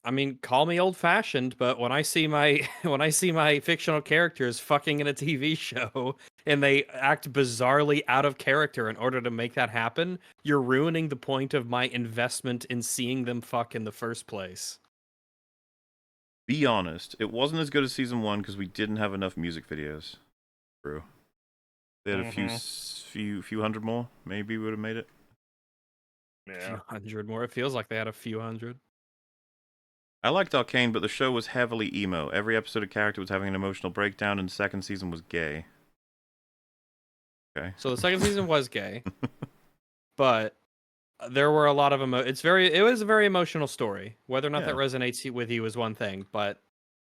I mean, call me old-fashioned, but when I see my fictional characters fucking in a TV show and they act bizarrely out of character in order to make that happen, you're ruining the point of my investment in seeing them fuck in the first place. Be honest, it wasn't as good as season 1 because we didn't have enough music videos. True. They had a few hundred more, maybe we would have made it. A few hundred more. It feels like they had a few hundred. I liked Arcane, but the show was heavily emo. Every episode of character was having an emotional breakdown, and the second season was gay. Okay. So the second season was gay, but there were a lot of it was a very emotional story. Whether or not that resonates with you is one thing, but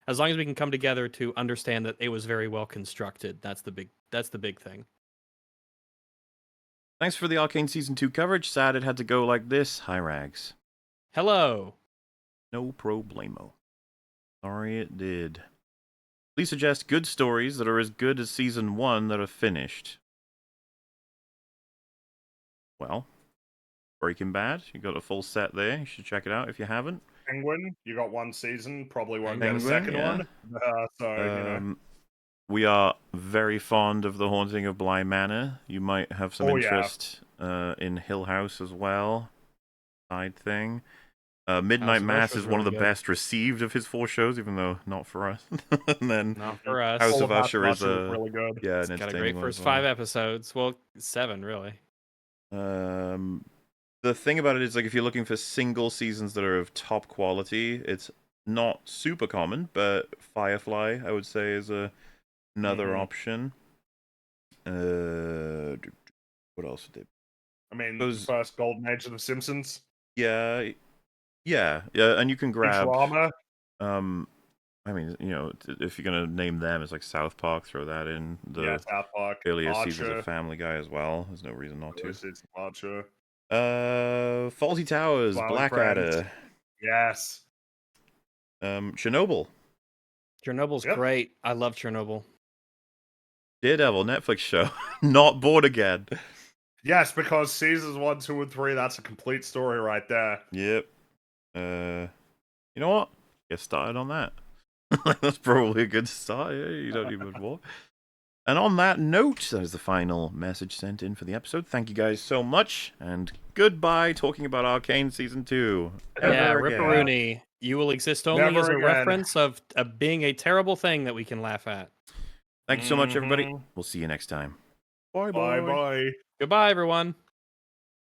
as long as we can come together to understand that it was very well constructed, that's the big thing. Thanks for the Arcane Season 2 coverage. Sad it had to go like this. Hi, Rags. Hello. No problemo. Sorry it did. Please suggest good stories that are as good as Season 1 that are finished. Well, Breaking Bad. You got a full set there. You should check it out if you haven't. Penguin, you got one season. Probably won't Penguin, get a second yeah. one. So, you know. We are very fond of The Haunting of Bly Manor. You might have some interest in Hill House as well. Side thing. Midnight Mass is one of the best received of his 4 shows, even though not for us. And then not for us. House of Usher is really good. Yeah, it's got a great first 5 episodes. Well, 7 really. The thing about it is, like, if you're looking for single seasons that are of top quality, it's not super common, but Firefly, I would say, is another option. What else did? I mean, the first golden age of The Simpsons. Yeah, and you can grab drama. I mean, you know, if you're gonna name them, it's like South Park. Throw that in. South Park. Earlier seasons of Family Guy as well. There's no reason not to. Archer. Faulty Towers, Blackadder. Yes. Chernobyl. Chernobyl's great. I love Chernobyl. Daredevil Netflix show. Not bored again. Yes, because seasons 1, 2, and 3, that's a complete story right there. Yep. You know what? Get started on that. That's probably a good start. Yeah, you don't need much more. And on that note, that is the final message sent in for the episode. Thank you guys so much, and goodbye talking about Arcane Season 2. Yeah, Ripperoonie. You will exist only Never as a again. reference of being a terrible thing that we can laugh at. Thank you so much, everybody. We'll see you next time. Bye-bye. Goodbye, everyone.